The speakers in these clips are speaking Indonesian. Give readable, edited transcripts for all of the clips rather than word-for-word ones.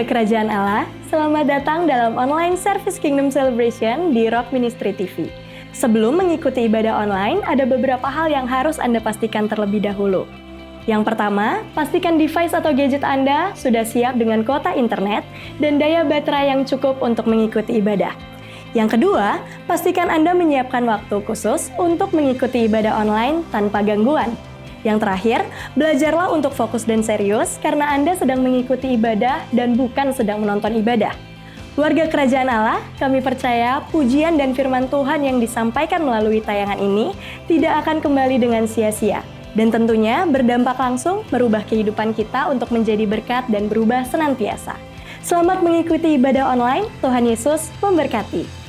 Warga Kerajaan Allah, selamat datang dalam online service Kingdom Celebration di Rock Ministry TV. Sebelum mengikuti ibadah online, ada beberapa hal yang harus Anda pastikan terlebih dahulu. Yang pertama, pastikan device atau gadget Anda sudah siap dengan kuota internet dan daya baterai yang cukup untuk mengikuti ibadah. Yang kedua, pastikan Anda menyiapkan waktu khusus untuk mengikuti ibadah online tanpa gangguan. Yang terakhir, belajarlah untuk fokus dan serius karena Anda sedang mengikuti ibadah dan bukan sedang menonton ibadah. Warga Kerajaan Allah, kami percaya pujian dan firman Tuhan yang disampaikan melalui tayangan ini tidak akan kembali dengan sia-sia. Dan tentunya berdampak langsung merubah kehidupan kita untuk menjadi berkat dan berubah senantiasa. Selamat mengikuti ibadah online, Tuhan Yesus memberkati.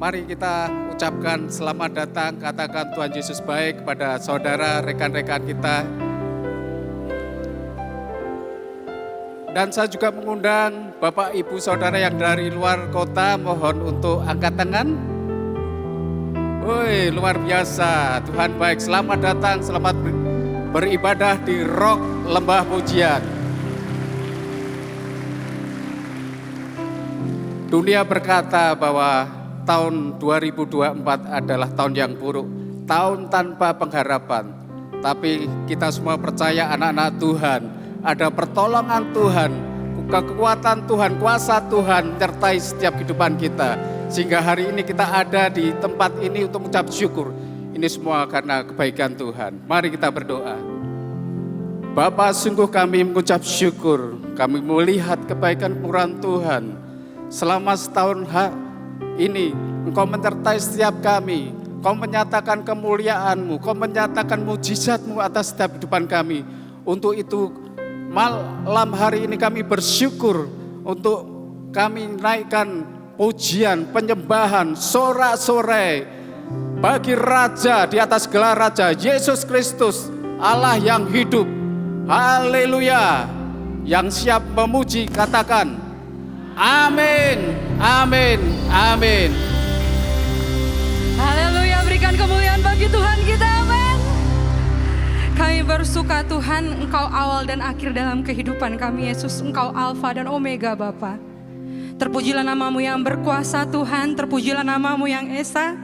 Mari kita ucapkan selamat datang, katakan Tuhan Yesus baik kepada saudara, rekan-rekan kita. Dan saya juga mengundang Bapak Ibu Saudara yang dari luar kota, mohon untuk angkat tangan. Woi, luar biasa, Tuhan baik, selamat datang, selamat beribadah di Rock Lembah Pujian. Dunia berkata bahwa tahun 2024 adalah tahun yang buruk, tahun tanpa pengharapan. Tapi kita semua percaya anak-anak Tuhan, ada pertolongan Tuhan, kekuatan Tuhan, kuasa Tuhan menyertai setiap kehidupan kita. Sehingga hari ini kita ada di tempat ini untuk mengucap syukur. Ini semua karena kebaikan Tuhan. Mari kita berdoa. Bapa, sungguh kami mengucap syukur, kami melihat kebaikan kemurahan Tuhan. Selama setahun ini Engkau menyertai setiap kami. Kau menyatakan kemuliaan-Mu, Kau menyatakan mujizat-Mu atas setiap kehidupan kami. Untuk itu malam hari ini kami bersyukur untuk kami naikkan pujian, penyembahan, sorak-sorai bagi Raja di atas gelar Raja, Yesus Kristus, Allah yang hidup. Haleluya. Yang siap memuji katakan amin, amin, amin. Haleluya, berikan kemuliaan bagi Tuhan kita, amin. Kami bersuka Tuhan, Engkau awal dan akhir dalam kehidupan kami Yesus. Engkau Alfa dan Omega Bapa. Terpujilah namamu yang berkuasa Tuhan, terpujilah namamu yang esa.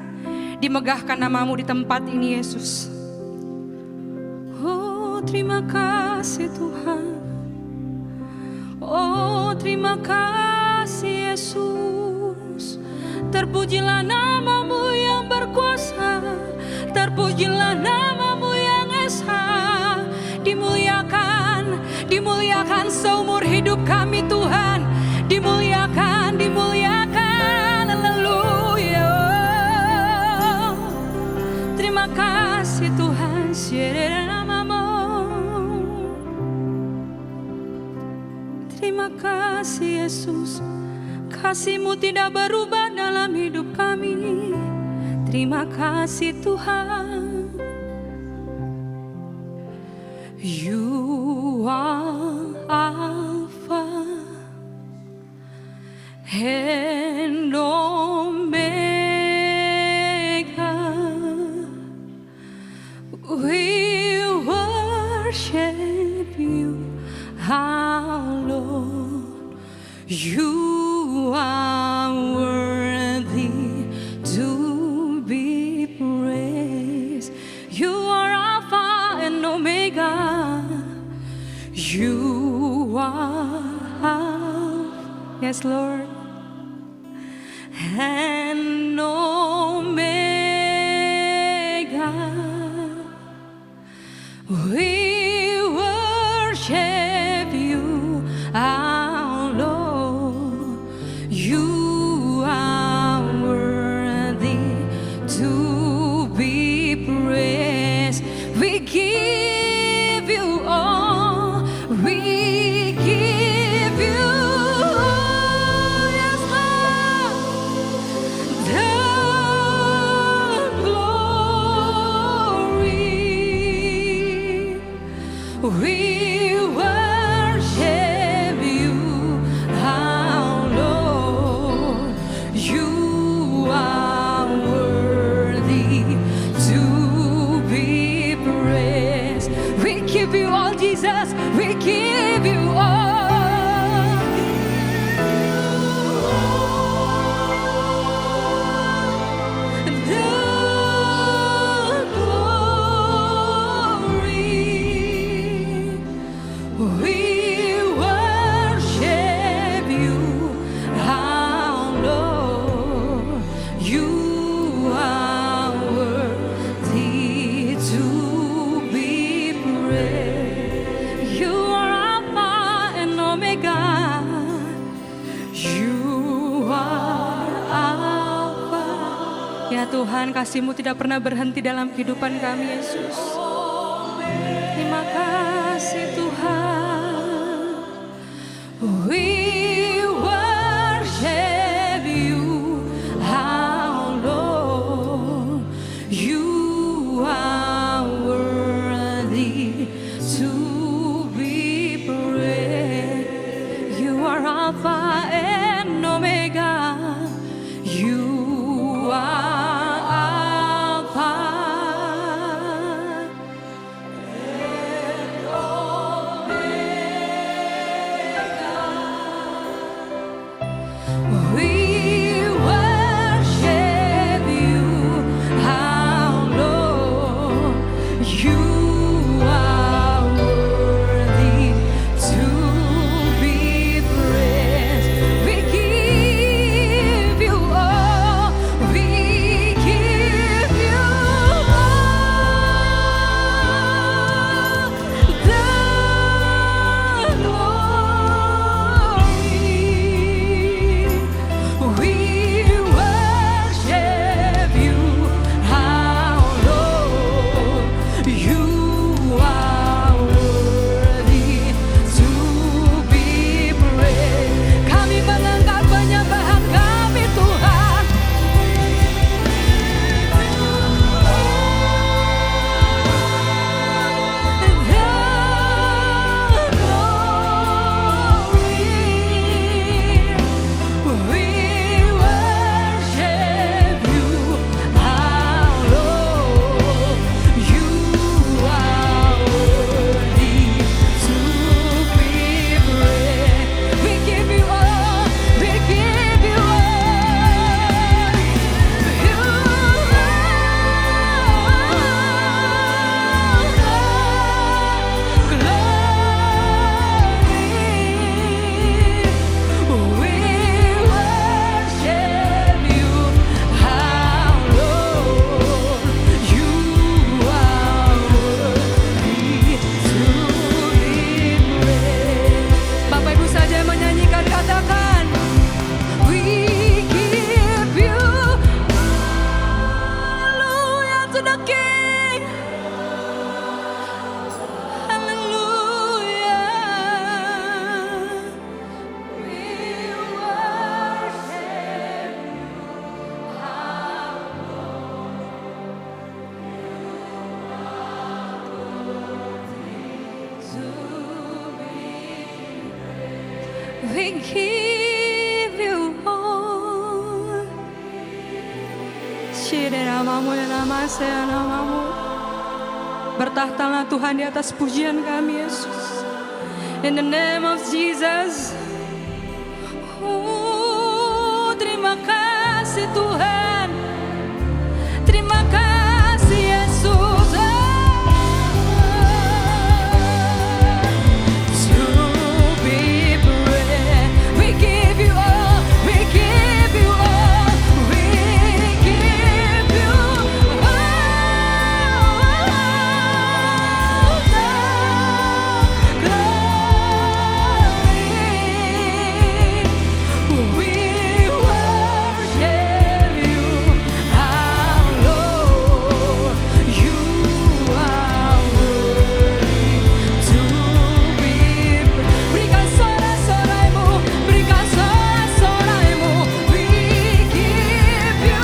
Dimegahkan namamu di tempat ini Yesus. Oh terima kasih Tuhan. Oh terima kasih Yesus. Terpujilah namamu yang berkuasa, terpujilah namamu yang esa. Dimuliakan, dimuliakan seumur hidup kami Tuhan. Dimuliakan, dimuliakan, haleluya. Terima kasih Tuhan, syirah namamu. Terima kasih Yesus, kasih-Mu tidak berubah dalam hidup kami. Terima kasih Tuhan. You are Alpha and Omega. We worship you, our Lord. You are worthy to be praised. You are Alpha and Omega. You are, yes Lord, and Omega. We worship you, our Lord. You are worthy to be praised. We give you all. We give you all. Yes, Lord. The glory. We worship you, our Lord. You are worthy to be praised. We give you all, Jesus. We give you all. The glory. We worship you, our Lord. You are worthy to be praised. You are Alpha and Omega. You are Alpha. Ya Tuhan, kasih-Mu tidak pernah berhenti dalam kehidupan kami Yesus. Terima kasih Tuhan. We worship you, our Lord. You are worthy to be praised. You are Alpha and Omega. You are Alpha. We worship you, our Lord. You are worthy to be praised. We We give you all. Shire namamu ya nama saya namamu. Bertahtalah Tuhan di atas pujian kami Yesus. In the name of Jesus. Terima kasih Tuhan. Terima kasih Yesus. To be praised. We give you all. We give you all. We give you all the glory. We worship you, our Lord. You are worthy to be praised. Berikan sorak-soraimu, berikan sorak-soraimu. We give you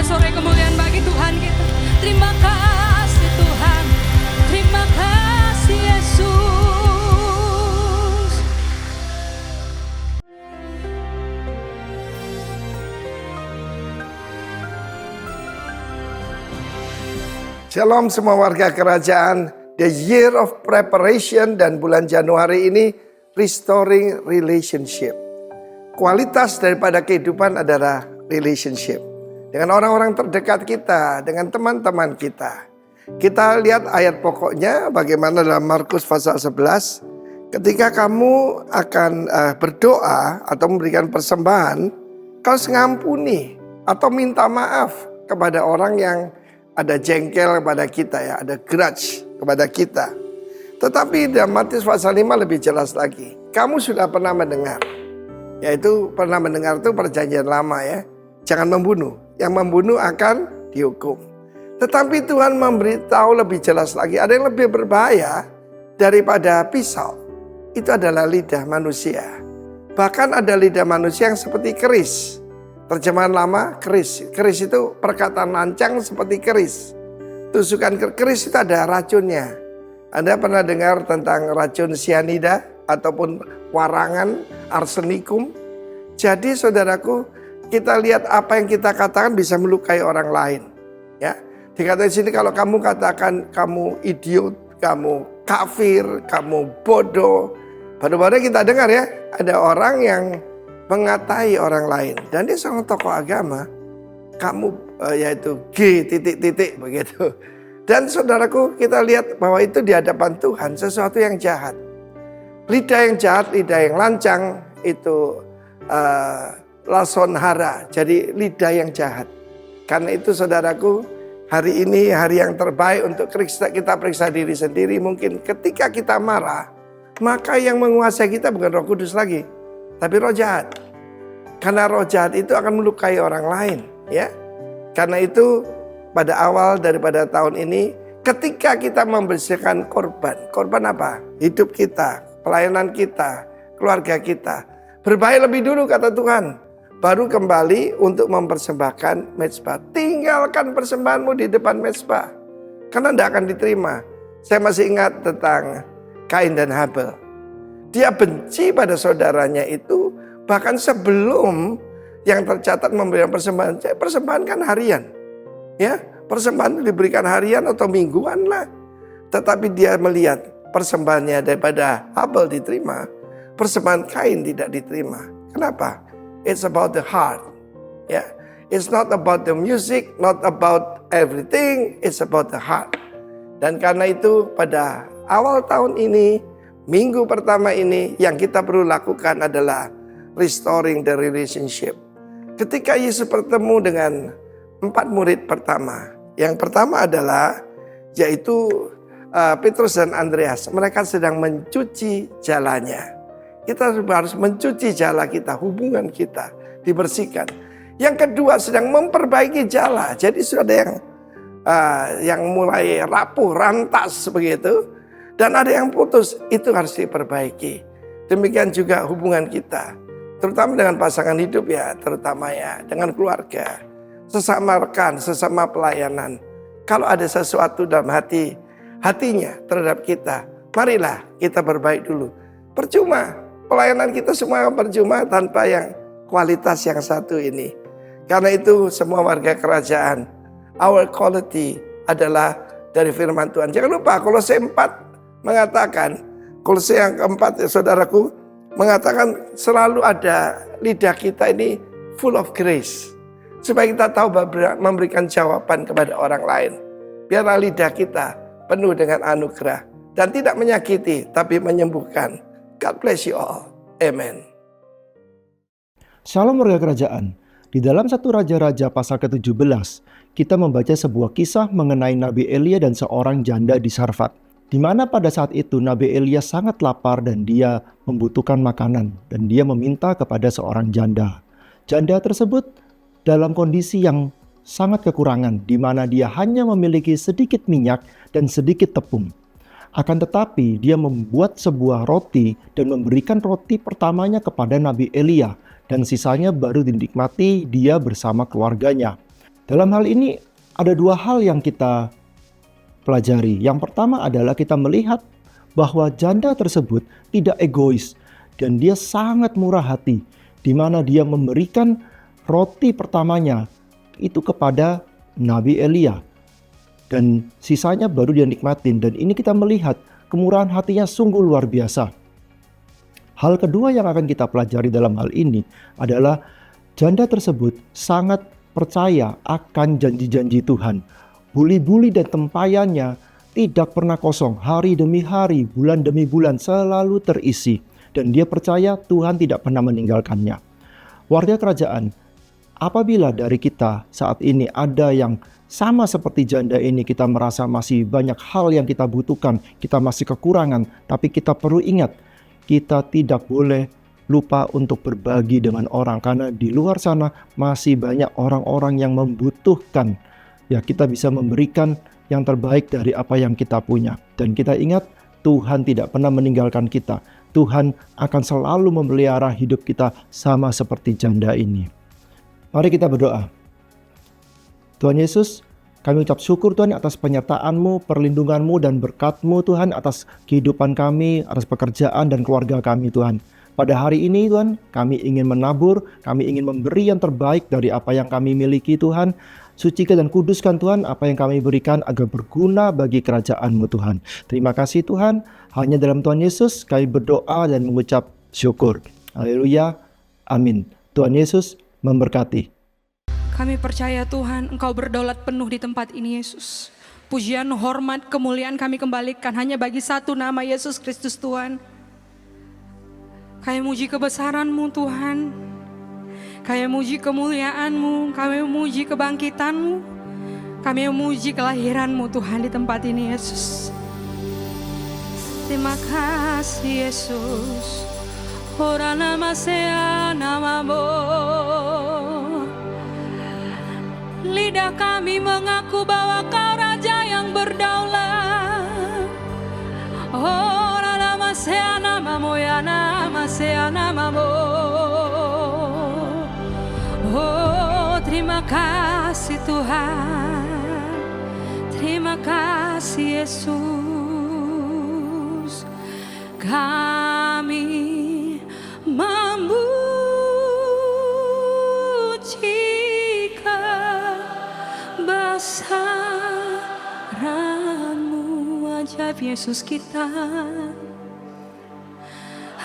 sore kemuliaan bagi Tuhan kita. Terima kasih Tuhan. Terima kasih Yesus. Shalom semua warga kerajaan. The year of preparation dan bulan Januari ini restoring relationship. Kualitas daripada kehidupan adalah relationship. Dengan orang-orang terdekat kita, dengan teman-teman kita. Kita lihat ayat pokoknya bagaimana dalam Markus pasal 11. Ketika kamu akan berdoa atau memberikan persembahan, kau harus ngampuni atau minta maaf kepada orang yang ada jengkel kepada kita ya, ada grudge kepada kita. Tetapi dalam Matius pasal 5 lebih jelas lagi. Kamu sudah pernah mendengar, yaitu pernah mendengar itu perjanjian lama ya. Jangan membunuh. Yang membunuh akan dihukum. Tetapi Tuhan memberitahu lebih jelas lagi. Ada yang lebih berbahaya daripada pisau. Itu adalah lidah manusia. Bahkan ada lidah manusia yang seperti keris. Terjemahan lama keris. Keris itu perkataan lancang seperti keris. Tusukan keris itu ada racunnya. Anda pernah dengar tentang racun cyanida ataupun warangan arsenikum? Jadi saudaraku, kita lihat apa yang kita katakan bisa melukai orang lain. Ya, dikatakan di sini kalau kamu katakan kamu idiot, kamu kafir, kamu bodoh. Baru-baru kita dengar ya, ada orang yang mengatai orang lain dan dia seorang tokoh agama. Kamu yaitu G titik-titik begitu. Dan saudaraku, kita lihat bahwa itu di hadapan Tuhan sesuatu yang jahat. Lidah yang jahat, lidah yang lancang itu lason hara, jadi lidah yang jahat. Karena itu saudaraku, hari ini hari yang terbaik untuk kita periksa diri sendiri. Mungkin ketika kita marah, maka yang menguasai kita bukan Roh Kudus lagi, tapi roh jahat. Karena roh jahat itu akan melukai orang lain, ya. Karena itu pada awal daripada tahun ini, ketika kita membersihkan korban apa? Hidup kita, pelayanan kita, keluarga kita. Berbaik lebih dulu kata Tuhan. Baru kembali untuk mempersembahkan mezbah. Tinggalkan persembahanmu di depan mezbah. Karena tidak akan diterima. Saya masih ingat tentang Kain dan Habel. Dia benci pada saudaranya itu bahkan sebelum yang tercatat memberikan persembahan. Persembahan kan harian. Ya, persembahan itu diberikan harian atau mingguan lah. Tetapi dia melihat persembahannya daripada Habel diterima, persembahan Kain tidak diterima. Kenapa? It's about the heart. Ya, it's not about the music, not about everything, it's about the heart. Dan karena itu pada awal tahun ini, minggu pertama ini yang kita perlu lakukan adalah restoring the relationship. Ketika Yesus bertemu dengan 4 murid pertama. Yang pertama adalah yaitu Petrus dan Andreas. Mereka sedang mencuci jalannya. Kita harus mencuci jala kita, hubungan kita dibersihkan. Yang kedua sedang memperbaiki jala. Jadi sudah ada yang mulai rapuh, rantas begitu. Dan ada yang putus, itu harus diperbaiki. Demikian juga hubungan kita. Terutama dengan pasangan hidup ya, terutama ya dengan keluarga. Sesama rekan, sesama pelayanan. Kalau ada sesuatu dalam hatinya terhadap kita, marilah kita berbaik dulu. Percuma, pelayanan kita semua percuma tanpa yang kualitas yang satu ini. Karena itu semua warga kerajaan, our quality adalah dari firman Tuhan. Jangan lupa Kolose 4 mengatakan, Kolose yang keempat ya saudaraku, mengatakan selalu ada lidah kita ini full of grace. Supaya kita tahu memberikan jawaban kepada orang lain. Biarlah lidah kita penuh dengan anugerah. Dan tidak menyakiti, tapi menyembuhkan. God bless you all. Amen. Shalom warga kerajaan. Di dalam 1 Raja-Raja pasal ke-17, kita membaca sebuah kisah mengenai Nabi Elia dan seorang janda di Sarfat. Di mana pada saat itu Nabi Elia sangat lapar dan dia membutuhkan makanan. Dan dia meminta kepada seorang janda. Janda tersebut dalam kondisi yang sangat kekurangan, di mana dia hanya memiliki sedikit minyak dan sedikit tepung. Akan tetapi dia membuat sebuah roti dan memberikan roti pertamanya kepada Nabi Elia. Dan sisanya baru dinikmati dia bersama keluarganya. Dalam hal ini ada 2 hal yang kita pelajari. Yang pertama adalah kita melihat bahwa janda tersebut tidak egois. Dan dia sangat murah hati. Di mana dia memberikan roti pertamanya itu kepada Nabi Elia. Dan sisanya baru dia nikmatin. Dan ini kita melihat kemurahan hatinya sungguh luar biasa. Hal kedua yang akan kita pelajari dalam hal ini adalah janda tersebut sangat percaya akan janji-janji Tuhan. Buli-buli dan tempayannya tidak pernah kosong. Hari demi hari, bulan demi bulan selalu terisi. Dan dia percaya Tuhan tidak pernah meninggalkannya. Warga kerajaan, apabila dari kita saat ini ada yang sama seperti janda ini, kita merasa masih banyak hal yang kita butuhkan, kita masih kekurangan, tapi kita perlu ingat, kita tidak boleh lupa untuk berbagi dengan orang, karena di luar sana masih banyak orang-orang yang membutuhkan. Ya, kita bisa memberikan yang terbaik dari apa yang kita punya. Dan kita ingat, Tuhan tidak pernah meninggalkan kita. Tuhan akan selalu memelihara hidup kita sama seperti janda ini. Mari kita berdoa. Tuhan Yesus, kami ucap syukur Tuhan atas penyertaan-Mu, perlindungan-Mu dan berkat-Mu Tuhan atas kehidupan kami, atas pekerjaan dan keluarga kami Tuhan. Pada hari ini Tuhan, kami ingin menabur, kami ingin memberi yang terbaik dari apa yang kami miliki Tuhan. Sucikan dan kuduskan Tuhan apa yang kami berikan agar berguna bagi kerajaan-Mu Tuhan. Terima kasih Tuhan, hanya dalam Tuhan Yesus kami berdoa dan mengucap syukur. Haleluya, amin. Tuhan Yesus memberkati. Kami percaya Tuhan, Engkau berdaulat penuh di tempat ini Yesus. Pujian, hormat, kemuliaan kami kembalikan hanya bagi satu nama, Yesus Kristus Tuhan. Kami muji kebesaran-Mu Tuhan. Kami memuji kemuliaan-Mu, kami memuji kebangkitan-Mu, kami memuji kelahiran-Mu Tuhan di tempat ini Yesus. Terima kasih Yesus. Ora nama sea namamu. Lidah kami mengaku bahwa Kau Raja yang berdaulat. Ora nama sea namamu, ya nama sea namamu. Oh, terima kasih Tuhan. Terima kasih Yesus. kami memuji kebesaran-Mu. Ajaib Yesus kita,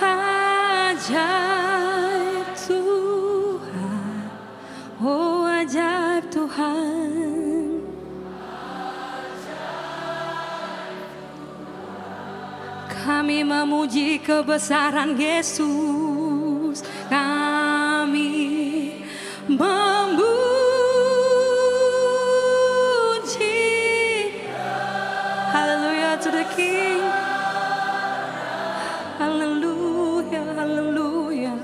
ajaib Tuhan, oh ajaib Tuhan. Kami memuji kebesaran Yesus, kami memuji. Hallelujah to the King. Hallelujah, hallelujah.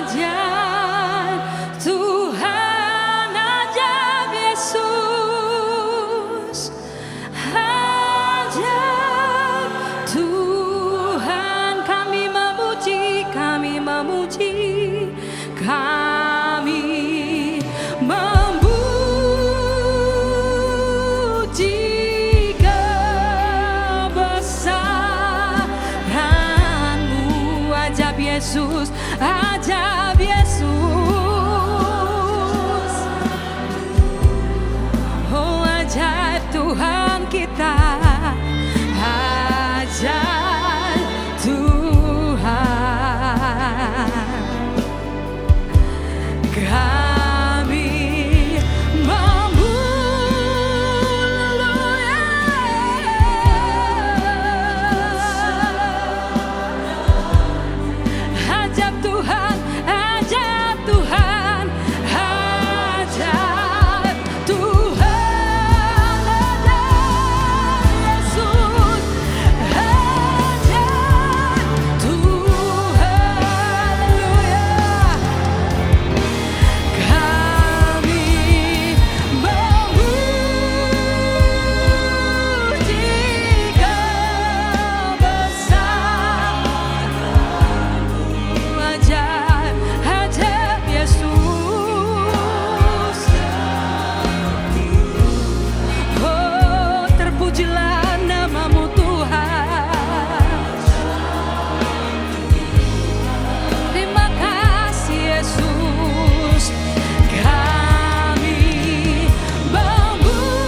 Ajaib Tuhan, ajaib Yesus. Ajaib Tuhan, kami memuji, kami memuji, kami memuji kebesaran-Mu. Ajaib Yesus, ajaib Yesus, oh ajaib Tuhan kita, ajaib Tuhan. Kami ajaib Tuhan, ajaib Tuhan, ajaib Tuhan, ajaib Yesus, ajaib Tuhan, haleluya. Kami memuji kebesaran-Mu. Ajaib, ajaib Yesus, oh terpujilah nama-Mu Tuhan. Terima kasih Yesus, kami memuji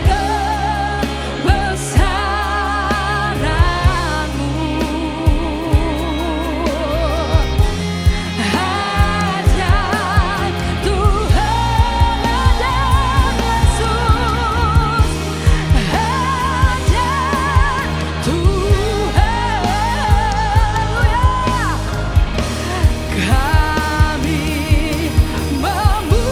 kebesaran-Mu. Ajaib Tuhan, ajaib Yesus, ajaib Tuhan, haleluya. Kami memuji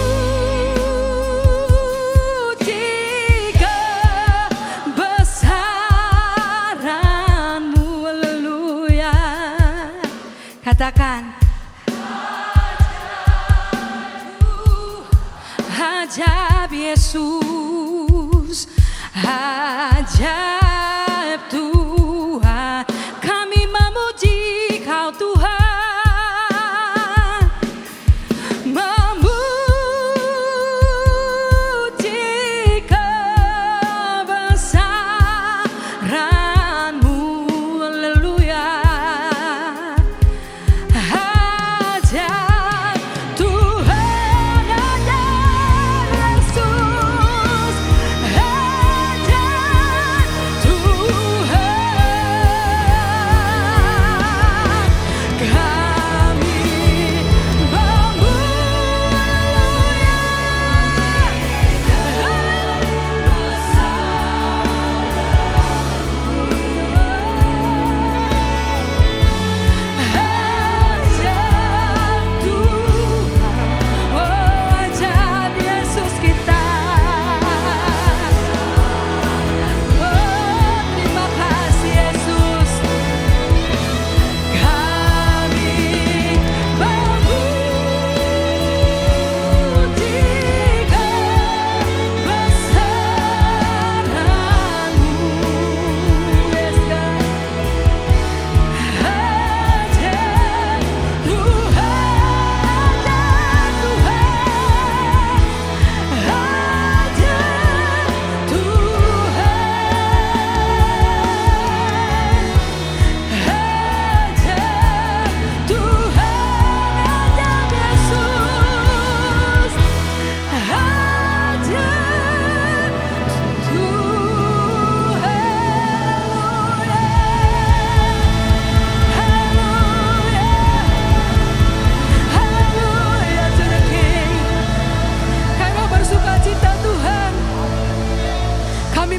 kebesaran-Mu, haleluya. Katakan ajaib Yesus, ajaib Tuhan, kami memuji Kau Tuhan, memuji kebesaran-Mu, haleluya. Ajaib Tuhan, ajaib Yesus, ajaib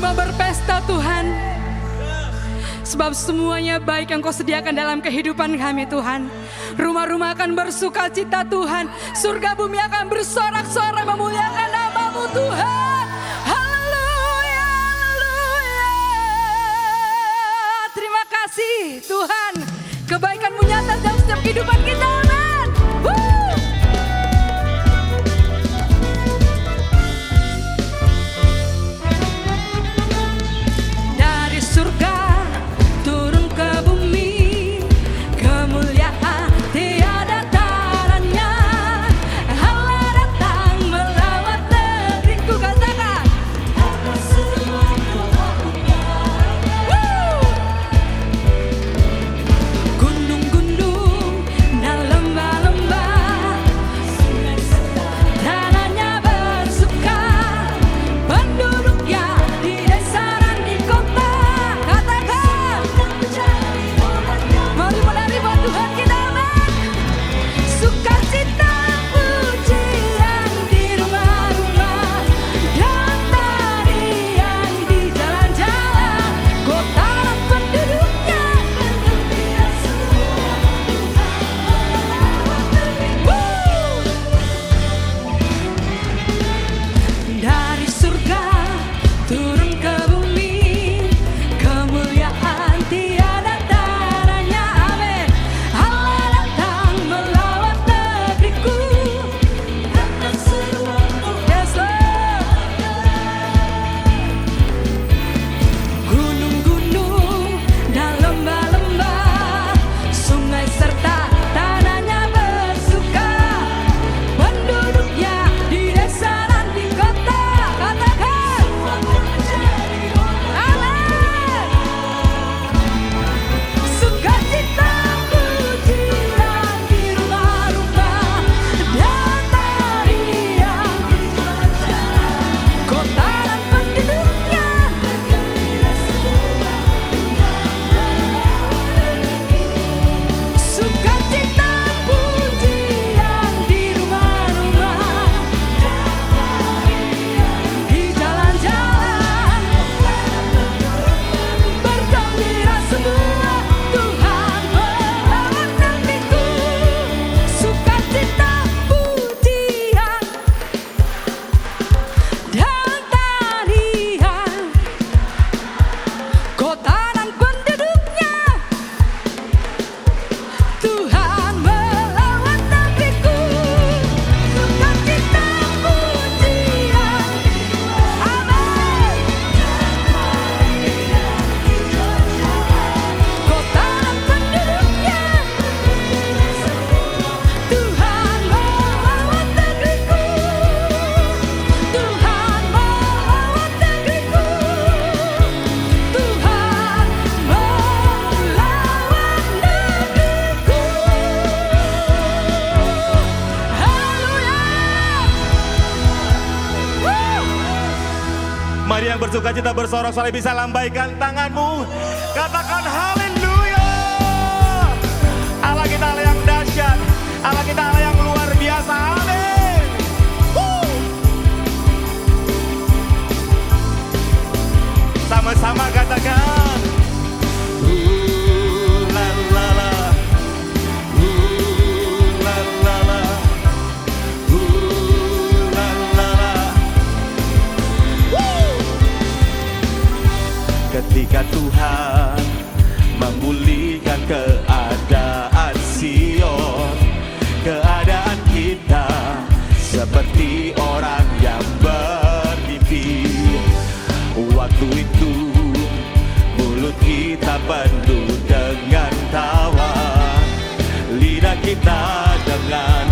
mau berpesta Tuhan. Sebab semuanya baik yang Kau sediakan dalam kehidupan kami Tuhan. Rumah-rumah akan bersuka cita Tuhan. Surga bumi akan bersorak-sorai memuliakan nama-Mu Tuhan. Haleluya, haleluya. Terima kasih Tuhan. Kebaikan-Mu nyata dalam setiap kehidupan kita. Amin. Woo! Dari surga turun ke bumi, kemuliaan tiada taranya. Allah datang melawat negeriku, katakan atas semua doa-doa. Gunung-gunung dan lembah-lembah, tanahnya bersuka, penduduknya di desa dan di kota. Katakan, mari menerima Tuhan kita, amin. Sukacita pujian di rumah-rumah dan tarian di jalan-jalan, kota dan penduduknya bergembira semua. Dari surga turun ke bumi, kemuliaan tiada taranya. Amin. Allah datang melawat negeriku. Yes, Lord. Gunung-gunung dan lembah-lembah, sungai serta tanahnya bersuka, penduduknya di desa dan di kota. Katakan, amin. Sukacita pujian di rumah-rumah dan tarian di jalan-jalan, kota dan penduduknya bergembira semua. Sukacita pujian di rumah-rumah dan tarian di jalan-jalan, bergembira semua. Tuhan melawat negeriku. Sukacita pujian dan tarian, kota dan penduduknya. Tuhan melawat negeriku. Sukacita pujian, amin. Kota dan penduduknya. Tuhan melawat negeriku. Tuhan melawat negeriku. Tuhan melawat negeriku. Haleluya. Mari yang bersuka cita bersorak-sorai bisa lambaikan tanganmu. Katakan haleluya. Allah kita Allah yang dahsyat. Allah kita Allah yang luar biasa. Amin. Sama-sama katakan. La la la. La la la. La la la. Ketika Tuhan memulihkan keadaan Sion, keadaan kita seperti orang yang bermimpi. Waktu itu mulut kita penuh dengan tawa, lidah kita dengan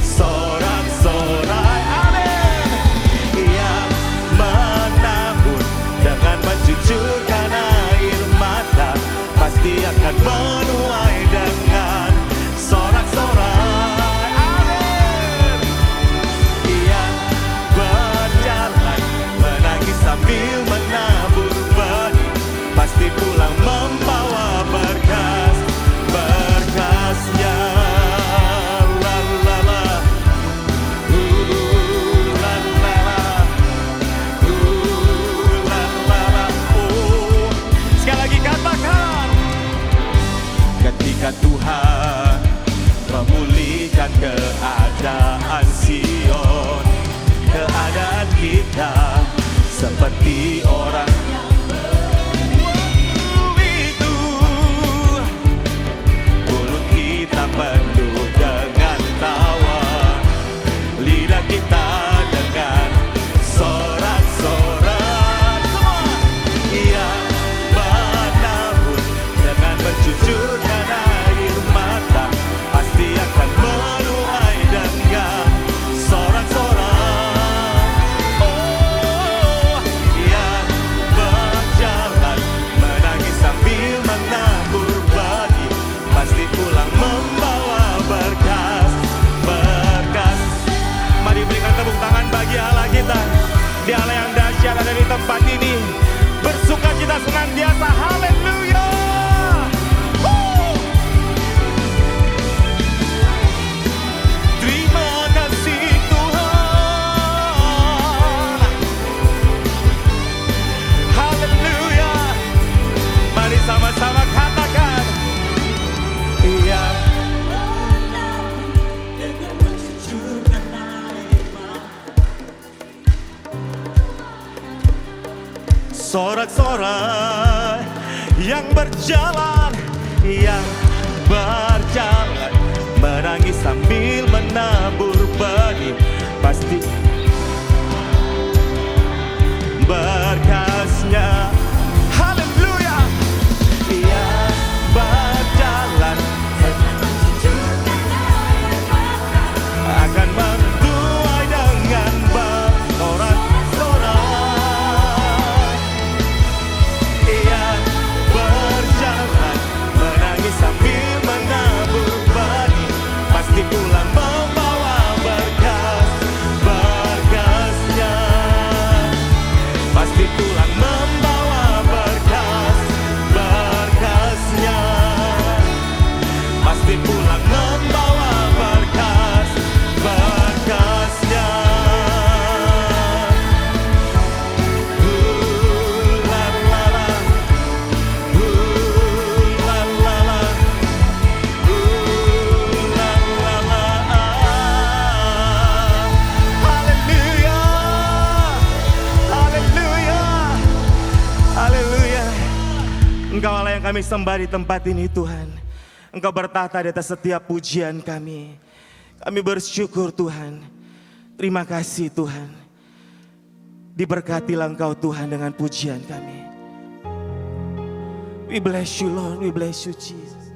sorak-sorai. Amin. Yang menabur dengan mencucurkan air mata pasti akan menuai dengan sorak-sorai. Amin. Yang berjalan menangis sambil menabur benih pasti pulang membawa berkas, berkasnya. La la orang itu. Mulut kita penuh dengan tawa, lidah kita dengan sorak-sorak. Semua yang menabur dengan bercucurkan air mata pasti akan menuai dengan sorak-sorak. Oh, yang berjalan menangis sambil menabur benih pasti pulang membawa berkas. Mari berikan tepuk tangan bagi Allah kita. Di Allah yang dahsyat ada di tempat ini. Bersuka cita senantiasa. Haleluya. Terima kasih Tuhan. Haleluya. Mari sama-sama katakan. Iya. Sorak-sorai yang berjalan, yang berjalan menangis sambil menabur benih pasti berkasnya. Haleluya. Yang berjalan akan menuai dengan bersorak-sorai. Yang berjalan menangis sambil menabur benih pasti pulang membawa berkas, berkasnya. Pasti pulang membawa berkas, berkasnya. Pasti pulang membawa berkas, berkasnya. La la la, la la la, la la la. Haleluya, haleluya, haleluya. Engkau Allah yang kami sembah di tempat ini Tuhan. Engkau bertata di atas setiap pujian kami. Kami bersyukur Tuhan. Terima kasih Tuhan. Diberkatilah Engkau Tuhan dengan pujian kami. We bless you Lord, we bless you Jesus.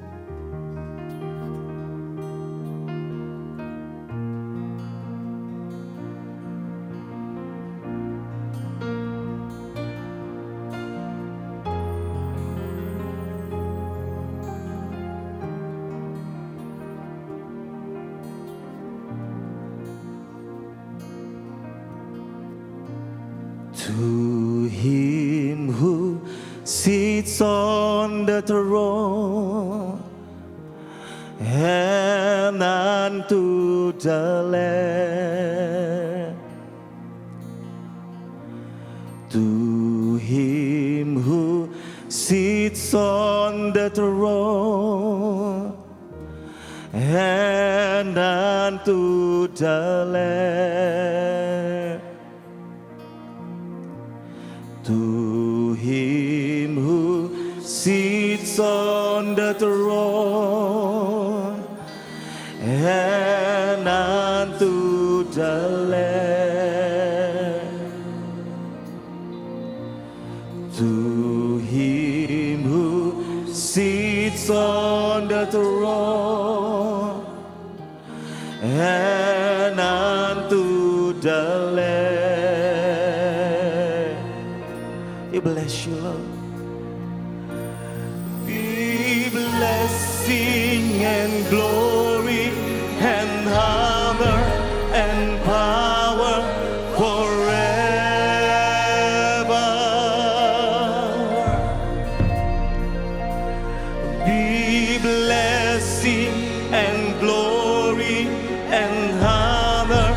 To him who sits on the throne and unto the Lamb, to him who sits on the throne and unto the Lamb, to him who sits on the throne and unto the Lamb, to him who sits on the throne and unto the Lamb. We bless you, Lord. Be blessing and glory and honor and power forever. Be blessing and glory and honor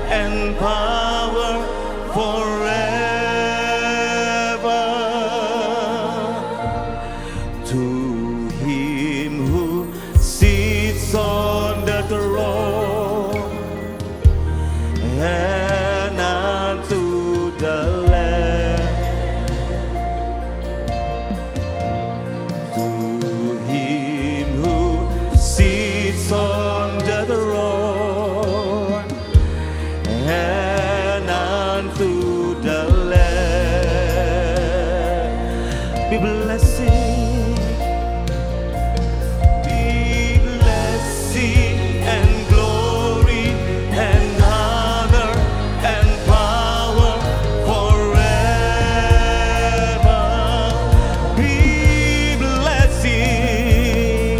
and power forever. To him who sits on be blessing, and glory and honor and power forever. Be blessing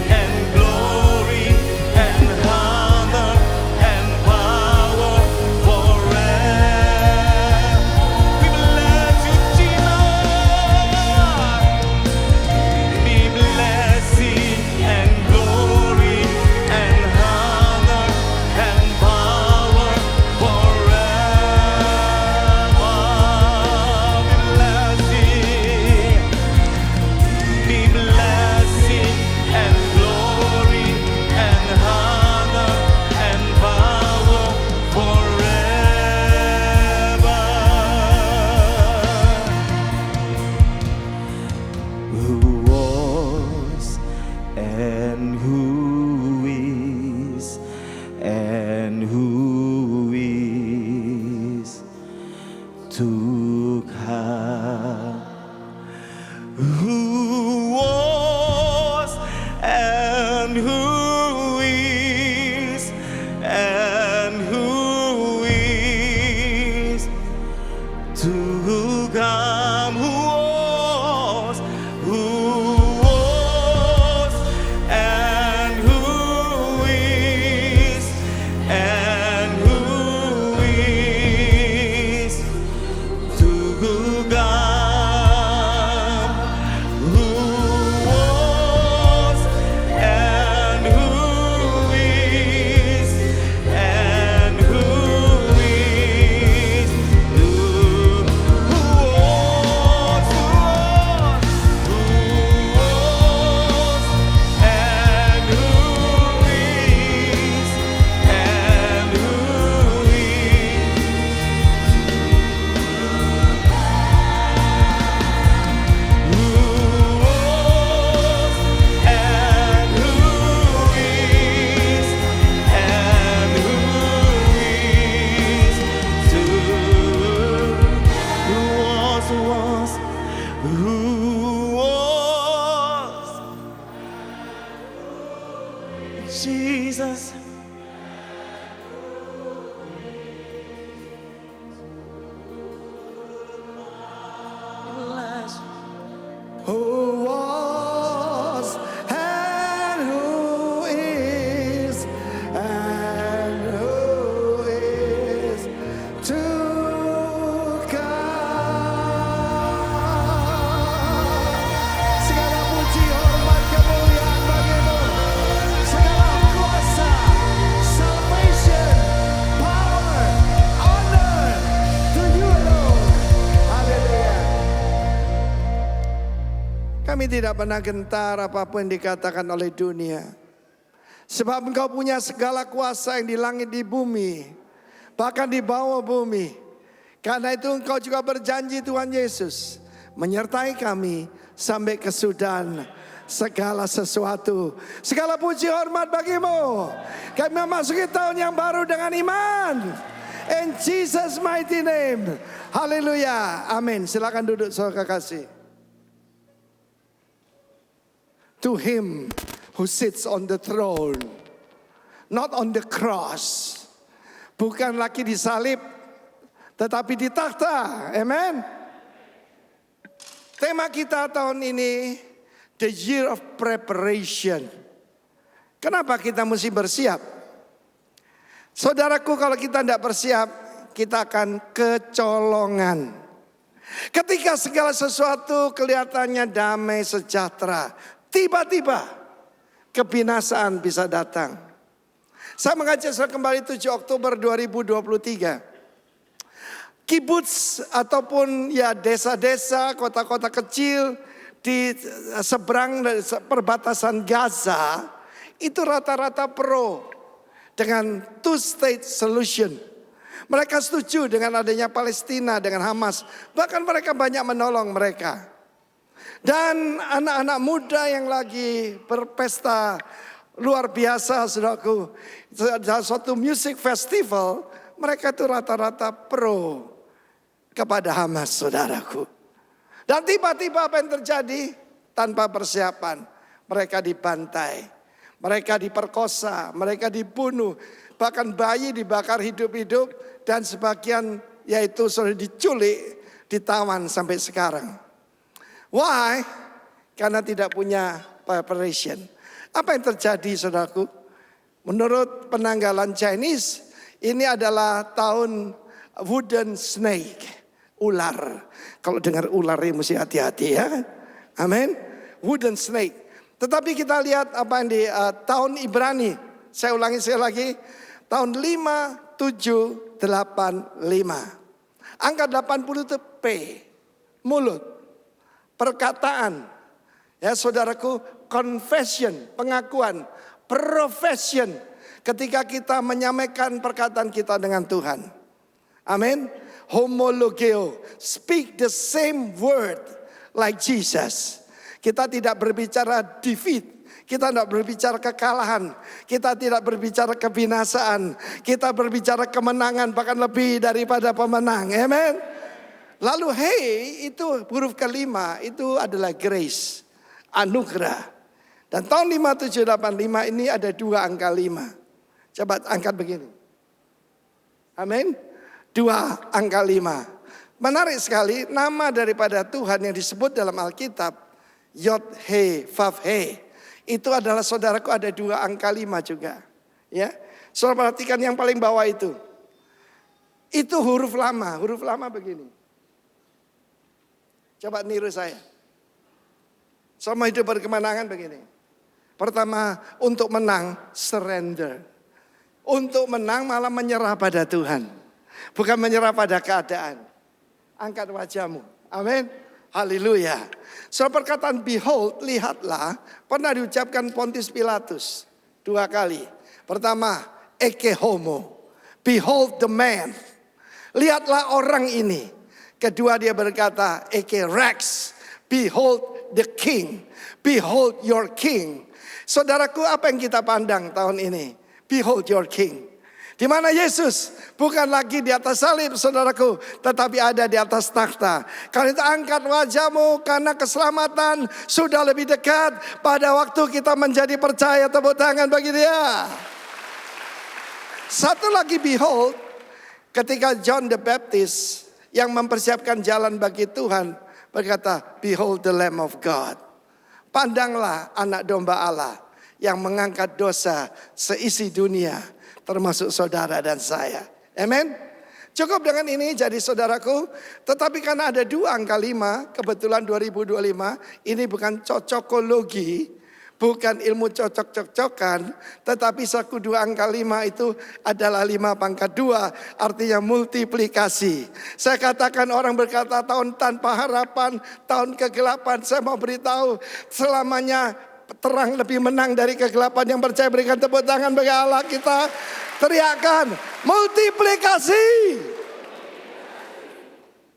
and glory and honor and power forever. We bless you, Jesus. Be blessing and glory and honor and power forever. Be blessing and glory and honor and power forever. Who was and who is and who is to come. Who was and who is and who is to come. Who was and who is and who is to come. Who was and who is and who is Jesus. Who was and who is and who is to come. Segala puji, hormat, kemuliaan bagimu. Segala kuasa, salvation, power, honor to you Lord. Haleluya. Kami tidak pernah gentar apapun yang dikatakan oleh dunia. Sebab Engkau punya segala kuasa yang di langit di bumi, bahkan di bawah bumi. Karena itu Engkau juga berjanji Tuhan Yesus menyertai kami sampai kesudahan segala sesuatu. Segala puji hormat bagimu. Kami memasuki tahun yang baru dengan iman. In Jesus mighty name. Haleluya. Amin. Silakan duduk saudara kasih. To him who sits on the throne, not on the cross, bukan lagi disalib, tetapi di takhta. Amen. Tema kita tahun ini, the year of preparation. Kenapa kita mesti bersiap? Saudaraku, kalau kita tidak bersiap, kita akan kecolongan. Ketika segala sesuatu kelihatannya damai sejahtera, tiba-tiba kebinasaan bisa datang. Saya mengajak saudara kembali 7 Oktober 2023. Kibuts ataupun ya desa-desa, kota-kota kecil di seberang perbatasan Gaza itu rata-rata pro dengan two-state solution. Mereka setuju dengan adanya Palestina dengan Hamas. Bahkan mereka banyak menolong mereka. Dan anak-anak muda yang lagi berpesta luar biasa, saudaraku. Suatu music festival, mereka itu rata-rata pro kepada Hamas, saudaraku. Dan tiba-tiba apa yang terjadi? Tanpa persiapan, mereka dibantai, mereka diperkosa, mereka dibunuh, bahkan bayi dibakar hidup-hidup, dan sebagian yaitu sudah diculik, ditawan sampai sekarang. Why? Karena tidak punya preparation. Apa yang terjadi, saudaraku? Menurut penanggalan Chinese, ini adalah tahun wooden snake, ular. Kalau dengar ular ini mesti hati-hati ya. Amin. Wooden snake. Tetapi kita lihat apa yang di tahun Ibrani. Saya ulangi sekali lagi. Tahun 5785. Angka 80 itu P. Mulut. Perkataan. Ya saudaraku, confession, pengakuan, profession. Ketika kita menyampaikan perkataan kita dengan Tuhan. Amin. Homologeo. Speak the same word like Jesus. Kita tidak berbicara defeat, kita tidak berbicara kekalahan, kita tidak berbicara kebinasaan, kita berbicara kemenangan bahkan lebih daripada pemenang. Amen. Lalu hey itu huruf kelima itu adalah grace, anugerah. Dan tahun 5785 ini ada 2 angka 5. Coba angkat begini. Amin. 2 angka 5. Menarik sekali nama daripada Tuhan yang disebut dalam Alkitab. Yod He Vav He. Itu adalah saudaraku ada 2 angka 5 juga. Ya, saudara perhatikan yang paling bawah itu. Itu huruf lama. Huruf lama begini. Coba niru saya. Sama hidup berkemenangan begini. Pertama, untuk menang surrender. Untuk menang malah menyerah pada Tuhan. Bukan menyerah pada keadaan. Angkat wajahmu. Amin. Haleluya. So perkataan behold, lihatlah, pernah diucapkan Pontius Pilatus 2 kali. Pertama, eke homo, behold the man. Lihatlah orang ini. Kedua dia berkata, eke rex, behold the king. Behold your king. Saudaraku, apa yang kita pandang tahun ini? Behold your king. Di mana Yesus bukan lagi di atas salib, saudaraku, tetapi ada di atas takhta. Karena itu angkat wajahmu, karena keselamatan sudah lebih dekat. Pada waktu kita menjadi percaya, tepuk tangan bagi dia. Satu lagi behold, ketika John the Baptist yang mempersiapkan jalan bagi Tuhan berkata, behold the Lamb of God. Pandanglah anak domba Allah yang mengangkat dosa seisi dunia. Termasuk saudara dan saya. Amen. Cukup dengan ini jadi saudaraku. Tetapi karena ada 2 angka 5. Kebetulan 2025. Ini bukan cocokologi. Bukan ilmu cocok-cocokan. Tetapi saku 2 angka 5 itu adalah 5 pangkat 2. Artinya multiplikasi. Saya katakan orang berkata tahun tanpa harapan. Tahun kegelapan. Saya mau beritahu selamanya terang lebih menang dari kegelapan. Yang percaya berikan tepuk tangan bagi Allah kita. Teriakan multiplikasi.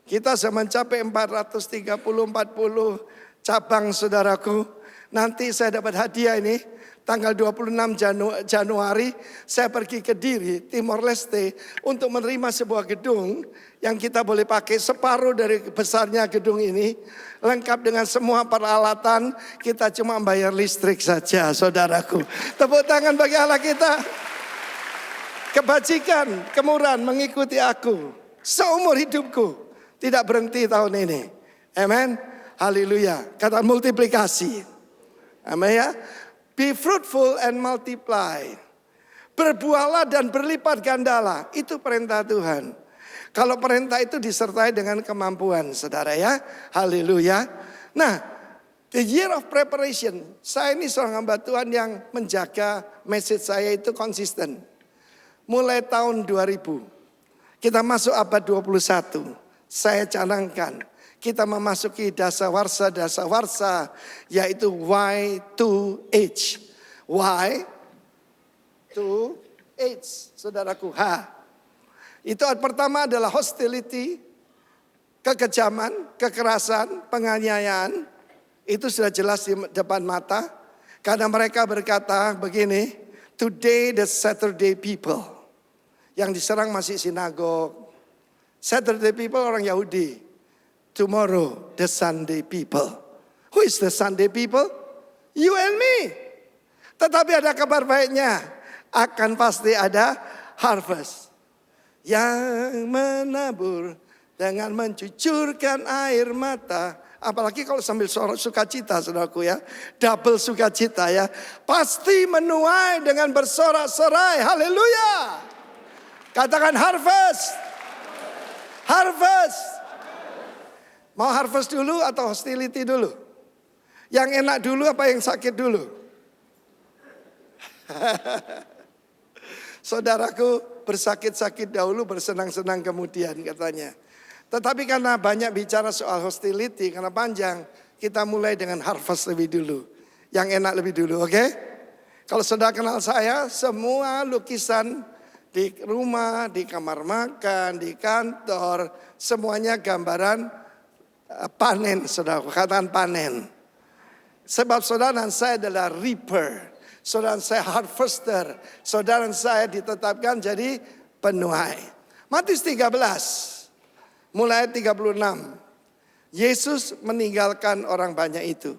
Kita sudah mencapai 430-40 cabang saudaraku. Nanti saya dapat hadiah ini. Tanggal 26 Januari saya pergi ke Diri, Timor Leste untuk menerima sebuah gedung yang kita boleh pakai separuh dari besarnya gedung ini. Lengkap dengan semua peralatan, kita cuma bayar listrik saja saudaraku. Tepuk tangan bagi Allah kita. Kebajikan, kemurahan mengikuti aku seumur hidupku. Tidak berhenti tahun ini. Amen. Haleluya. Kata multiplikasi. Amin ya. Be fruitful and multiply. Berbuahlah dan berlipat gandalah. Itu perintah Tuhan. Kalau perintah itu disertai dengan kemampuan, saudara ya. Haleluya. Nah, the year of preparation. Saya ini seorang hamba Tuhan yang menjaga message saya itu konsisten. Mulai tahun 2000. Kita masuk abad 21. Saya canangkan. Kita memasuki dasawarsa, yaitu Y2H. Y2H, saudaraku, H. Itu pertama adalah hostility, kekejaman, kekerasan, penganiayaan. Itu sudah jelas di depan mata. Karena mereka berkata begini, today the Saturday people. Yang diserang masih sinagog, Saturday people orang Yahudi. Tomorrow the Sunday people. Who is the Sunday people? You and me. Tetapi ada kabar baiknya. Akan pasti ada harvest. Yang menabur dengan mencucurkan air mata. Apalagi kalau sambil sukacita, saudaraku ya. Double sukacita ya. Pasti menuai dengan bersorak-sorai. Haleluya. Katakan harvest. Harvest. Mau harvest dulu atau hostility dulu? Yang enak dulu apa yang sakit dulu? Saudaraku, bersakit-sakit dahulu, bersenang-senang kemudian katanya. Tetapi karena banyak bicara soal hostility, karena panjang, kita mulai dengan harvest lebih dulu. Yang enak lebih dulu, oke? Kalau saudara kenal saya, semua lukisan di rumah, di kamar makan, di kantor, semuanya gambaran panen, saudara. Katakan panen. Sebab saudara dan saya adalah reaper. Saudara dan saya harvester. Saudara dan saya ditetapkan jadi penuai. Matius 13. Mulai 36. Yesus meninggalkan orang banyak itu.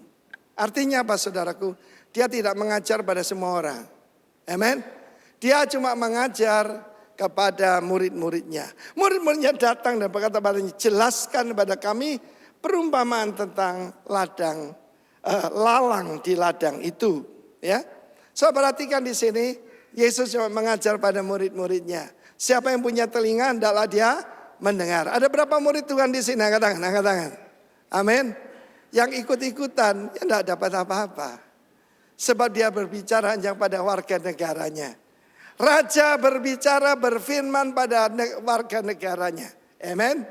Artinya apa saudaraku? Dia tidak mengajar pada semua orang. Amen. Dia cuma mengajar kepada murid-muridnya. Murid-muridnya datang dan berkata padanya, jelaskan kepada kami perumpamaan tentang lalang di ladang itu. Ya, so perhatikan di sini Yesus cuma mengajar pada murid-muridnya. Siapa yang punya telinga, hendaklah dia mendengar. Ada berapa murid Tuhan di sini? Angkat tangan, angkat tangan. Amin. Yang ikut-ikutan, ya tidak dapat apa-apa. Sebab dia berbicara hanya pada warga negaranya. Raja berbicara, berfirman pada warga negaranya. Amin.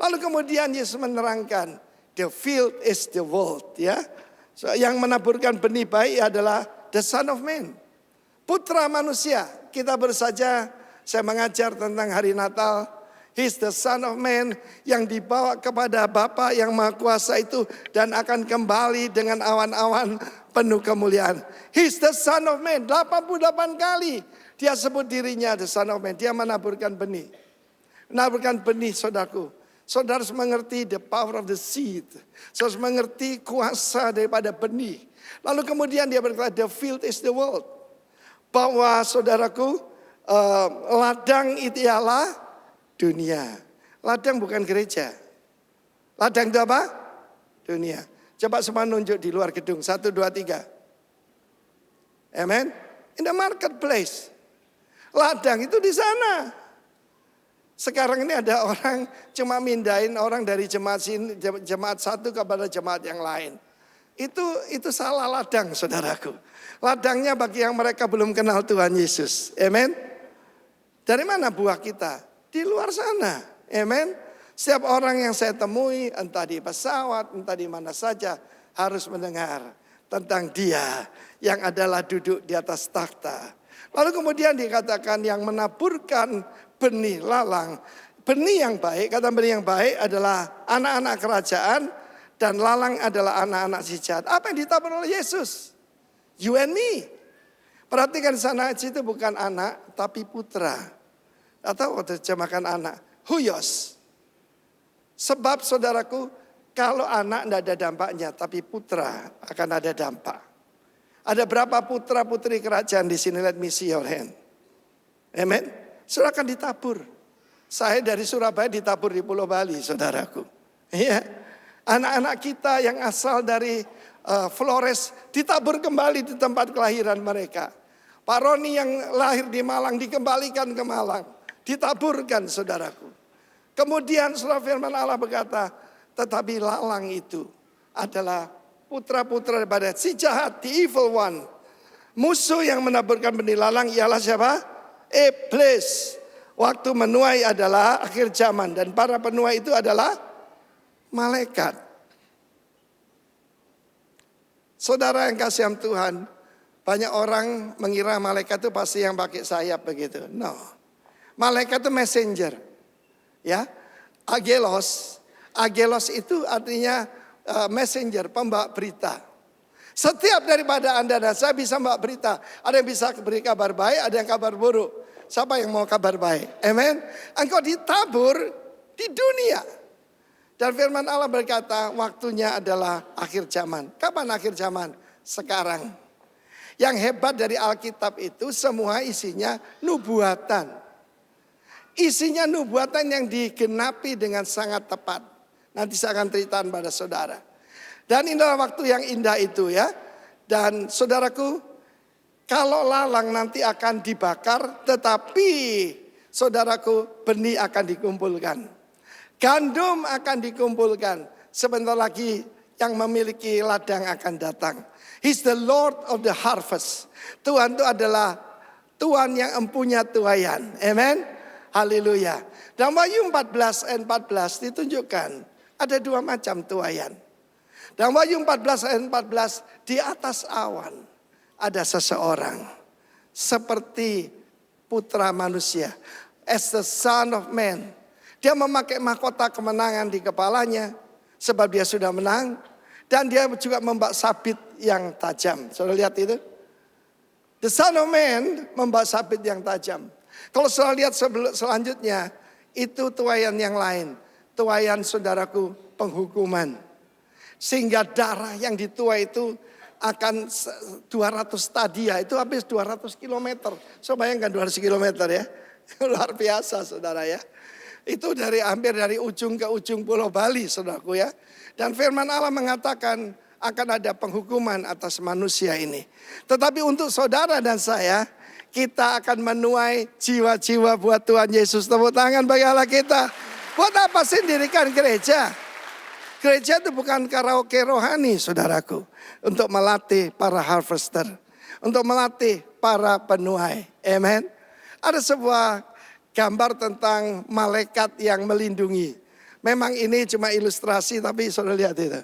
Lalu kemudian Yesus menerangkan, the field is the world. Ya, so, yang menaburkan benih baik adalah the Son of Man, putra manusia. Kita bersaja, saya mengajar tentang hari Natal. He's the Son of Man yang dibawa kepada Bapa yang Maha Kuasa itu dan akan kembali dengan awan-awan penuh kemuliaan. He's the Son of Man. 88 kali dia sebut dirinya the Son of Man. Dia menaburkan benih. Menaburkan benih, saudaraku. Saudara harus mengerti the power of the seed. Saudara harus mengerti kuasa daripada benih. Lalu kemudian dia berkata the field is the world. Bahwa saudaraku, ladang itu ialah dunia. Ladang bukan gereja. Ladang itu apa? Dunia. Coba semua nunjuk di luar gedung. 1, 2, 3. Amen. In the marketplace. Ladang itu di sana. Sekarang ini ada orang cuma mindahin orang dari jemaat satu kepada jemaat yang lain. Itu salah ladang, saudaraku. Ladangnya bagi yang mereka belum kenal Tuhan Yesus. Amen. Dari mana buah kita? Di luar sana. Amen. Setiap orang yang saya temui, entah di pesawat, entah di mana saja, harus mendengar tentang Dia yang adalah duduk di atas takhta. Lalu kemudian dikatakan yang menaburkan benih lalang. Benih yang baik, kata benih yang baik adalah anak-anak kerajaan dan lalang adalah anak-anak si jahat. Apa yang ditabur oleh Yesus? You and me. Perhatikan sana itu bukan anak tapi putra. Atau terjemahkan anak, huyos. Sebab saudaraku, kalau anak tidak ada dampaknya, tapi putra akan ada dampak. Ada berapa putra putri kerajaan di sini? Let me see your hand. Amen. Saudara akan ditabur. Saya dari Surabaya ditabur di Pulau Bali, saudaraku. Iya. Anak-anak kita yang asal dari Flores ditabur kembali di tempat kelahiran mereka. Pak Roni yang lahir di Malang dikembalikan ke Malang. Ditaburkan, saudaraku. Kemudian surah firman Allah berkata, tetapi lalang itu adalah putra-putra daripada si jahat, the evil one. Musuh yang menaburkan benih lalang ialah siapa? Iblis. Waktu menuai adalah akhir zaman dan para penuai itu adalah malaikat. Saudara yang kasih Tuhan, banyak orang mengira malaikat itu pasti yang pakai sayap begitu. No. Malaikat itu messenger. Ya. Agelos itu artinya messenger, pembawa berita. Setiap daripada Anda dan saya bisa membawa berita. Ada yang bisa beri kabar baik, ada yang kabar buruk. Siapa yang mau kabar baik? Amen. Engkau ditabur di dunia. Dan firman Allah berkata, waktunya adalah akhir zaman. Kapan akhir zaman? Sekarang. Yang hebat dari Alkitab itu semua isinya nubuatan. Isinya nubuatan yang digenapi dengan sangat tepat. Nanti saya akan ceritakan pada saudara. Dan inilah waktu yang indah itu ya. Dan saudaraku, kalau lalang nanti akan dibakar, tetapi saudaraku, benih akan dikumpulkan. Gandum akan dikumpulkan. Sebentar lagi yang memiliki ladang akan datang. He's the Lord of the harvest. Tuhan itu adalah Tuhan yang empunya tuaian. Amen. Haleluya. Dalam Wahyu 14 ayat 14 ditunjukkan ada dua macam tuaian. Dalam Wahyu 14 ayat 14 di atas awan ada seseorang seperti putra manusia. As the son of man. Dia memakai mahkota kemenangan di kepalanya sebab dia sudah menang. Dan dia juga membawa sabit yang tajam. Saudara lihat itu? The Son of Man membawa sabit yang tajam. Kalau saudara lihat selanjutnya, itu tuaian yang lain. Tuaian saudaraku penghukuman. Sehingga darah yang dituai itu akan 200 stadia. Itu habis 200 km. So bayangkan 200 km ya. Luar biasa saudara ya. Itu hampir dari ujung ke ujung Pulau Bali saudaraku ya. Dan firman Allah mengatakan akan ada penghukuman atas manusia ini. Tetapi untuk saudara dan saya, kita akan menuai jiwa-jiwa buat Tuhan Yesus. Tepuk tangan bagi Allah kita. Buat apa sih dirikan gereja? Gereja itu bukan karaoke rohani saudaraku. Untuk melatih para harvester. Untuk melatih para penuai. Amen. Ada sebuah gambar tentang malaikat yang melindungi. Memang ini cuma ilustrasi tapi saudara lihat itu.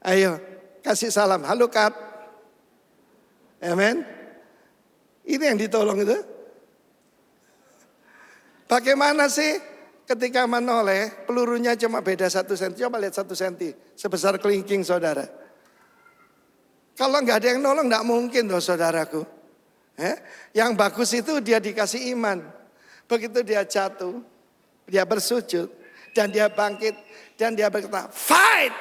Ayo kasih salam. Halo Kat. Amen. Ini yang ditolong itu. Bagaimana sih ketika menoleh pelurunya cuma beda 1 senti. Coba lihat 1 senti. Sebesar kelingking saudara. Kalau nggak ada yang nolong nggak mungkin loh saudaraku. Yang bagus itu dia dikasih iman. Begitu dia jatuh. Dia bersujud dan dia bangkit dan dia berkata, fight!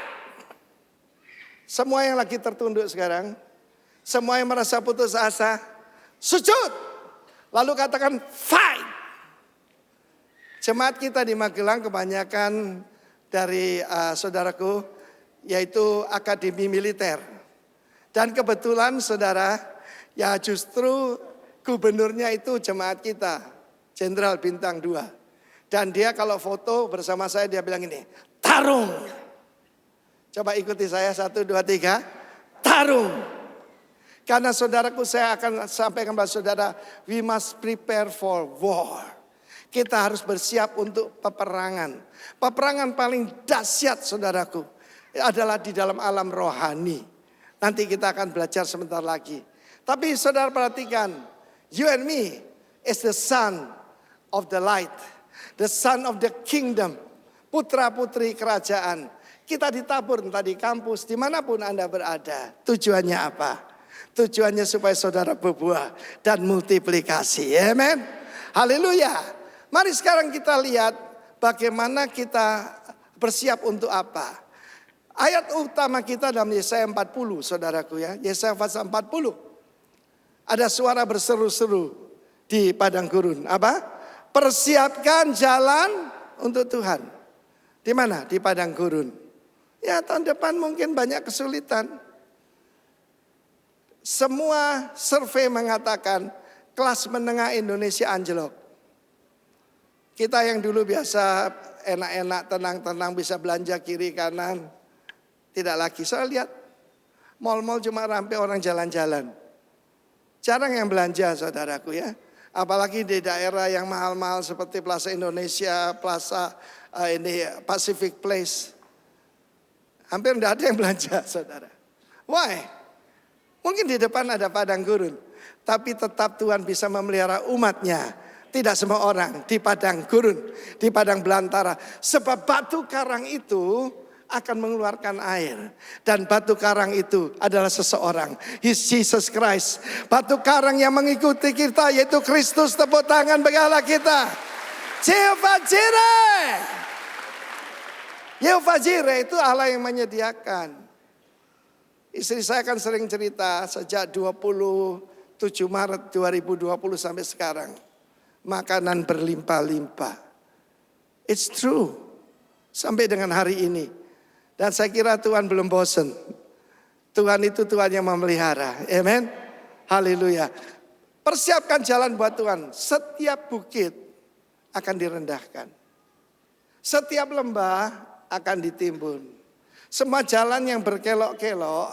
Semua yang lagi tertunduk sekarang, semua yang merasa putus asa, sujud! Lalu katakan, fight! Jemaat kita di Magelang kebanyakan dari saudaraku, yaitu akademi militer. Dan kebetulan saudara, ya justru gubernurnya itu jemaat kita, Jenderal Bintang 2. Dan dia kalau foto bersama saya dia bilang ini, tarung. Coba ikuti saya 1, 2, 3, tarung. Karena saudaraku saya akan sampaikan kepada saudara, we must prepare for war. Kita harus bersiap untuk peperangan. Peperangan paling dahsyat saudaraku adalah di dalam alam rohani. Nanti kita akan belajar sebentar lagi. Tapi saudara perhatikan, you and me is the son of the light. The son of the kingdom. Putra putri kerajaan. Kita ditabur entah di kampus, dimanapun Anda berada. Tujuannya apa? Tujuannya supaya saudara berbuah dan multiplikasi. Amen. Haleluya. Mari sekarang kita lihat bagaimana kita bersiap untuk apa. Ayat utama kita dalam Yesaya 40 saudaraku ya. Yesaya pasal 40. Ada suara berseru-seru di padang gurun. Apa? Persiapkan jalan untuk Tuhan. Di mana? Di padang gurun. Ya tahun depan mungkin banyak kesulitan. Semua survei mengatakan kelas menengah Indonesia anjlok. Kita yang dulu biasa enak-enak, tenang-tenang bisa belanja kiri kanan. Tidak lagi. Saya lihat mal-mal cuma rampai orang jalan-jalan. Jarang yang belanja saudaraku ya. Apalagi di daerah yang mahal-mahal seperti Plaza Indonesia, Plaza Pacific Place. Hampir tidak ada yang belanja saudara. Why? Mungkin di depan ada padang gurun. Tapi tetap Tuhan bisa memelihara umatnya. Tidak semua orang di padang gurun, di padang belantara. Sebab batu karang itu akan mengeluarkan air. Dan batu karang itu adalah seseorang. He's Jesus Christ. Batu karang yang mengikuti kita yaitu Kristus. Tepuk tangan bagi Allah kita. Jehovah Jireh. Jehovah Jireh itu Allah yang menyediakan. Istri saya kan sering cerita sejak 27 Maret 2020 sampai sekarang. Makanan berlimpah-limpah. It's true. Sampai dengan hari ini. Dan saya kira Tuhan belum bosan. Tuhan itu Tuhan yang memelihara. Amen. Haleluya. Persiapkan jalan buat Tuhan. Setiap bukit akan direndahkan. Setiap lembah akan ditimbun. Semua jalan yang berkelok-kelok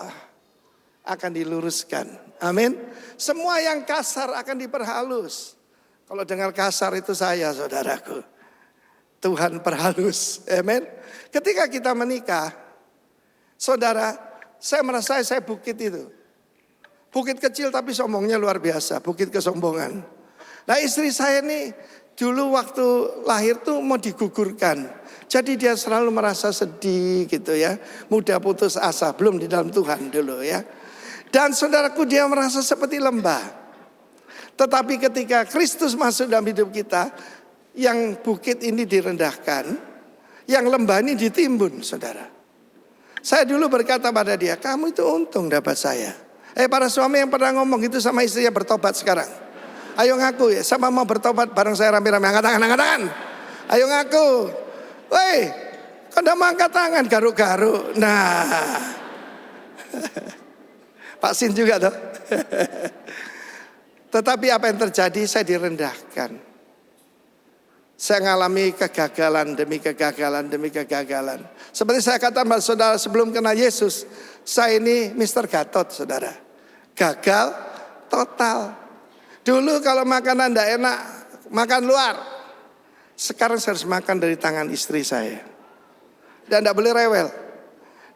akan diluruskan. Amin. Semua yang kasar akan diperhalus. Kalau dengar kasar itu saya, saudaraku. Tuhan perhalus. Amin. Ketika kita menikah, saudara, saya merasa saya bukit itu. Bukit kecil tapi sombongnya luar biasa. Bukit kesombongan. Nah, istri saya nih dulu waktu lahir tuh mau digugurkan. Jadi dia selalu merasa sedih gitu ya. Mudah putus asa, belum di dalam Tuhan dulu ya. Dan saudaraku, dia merasa seperti lembah. Tetapi ketika Kristus masuk dalam hidup kita, yang bukit ini direndahkan, yang lembah ini ditimbun, saudara. Saya dulu berkata pada dia, kamu itu untung dapat saya. Para suami yang pernah ngomong itu sama istrinya bertobat sekarang. Ayo ngaku ya, sama mau bertobat bareng saya rame-rame. Angkat tangan, angkat tangan. Ayo ngaku. Woi, kau udah mau angkat tangan garuk-garuk. Nah, Pak Sin juga tuh. Tetapi apa yang terjadi, saya direndahkan. Saya mengalami kegagalan demi kegagalan demi kegagalan. Seperti saya katakan pada saudara sebelum kenal Yesus, saya ini Mr. Gatot, saudara. Gagal total. Dulu kalau makanan tidak enak, makan luar. Sekarang saya harus makan dari tangan istri saya. Dan tidak boleh rewel.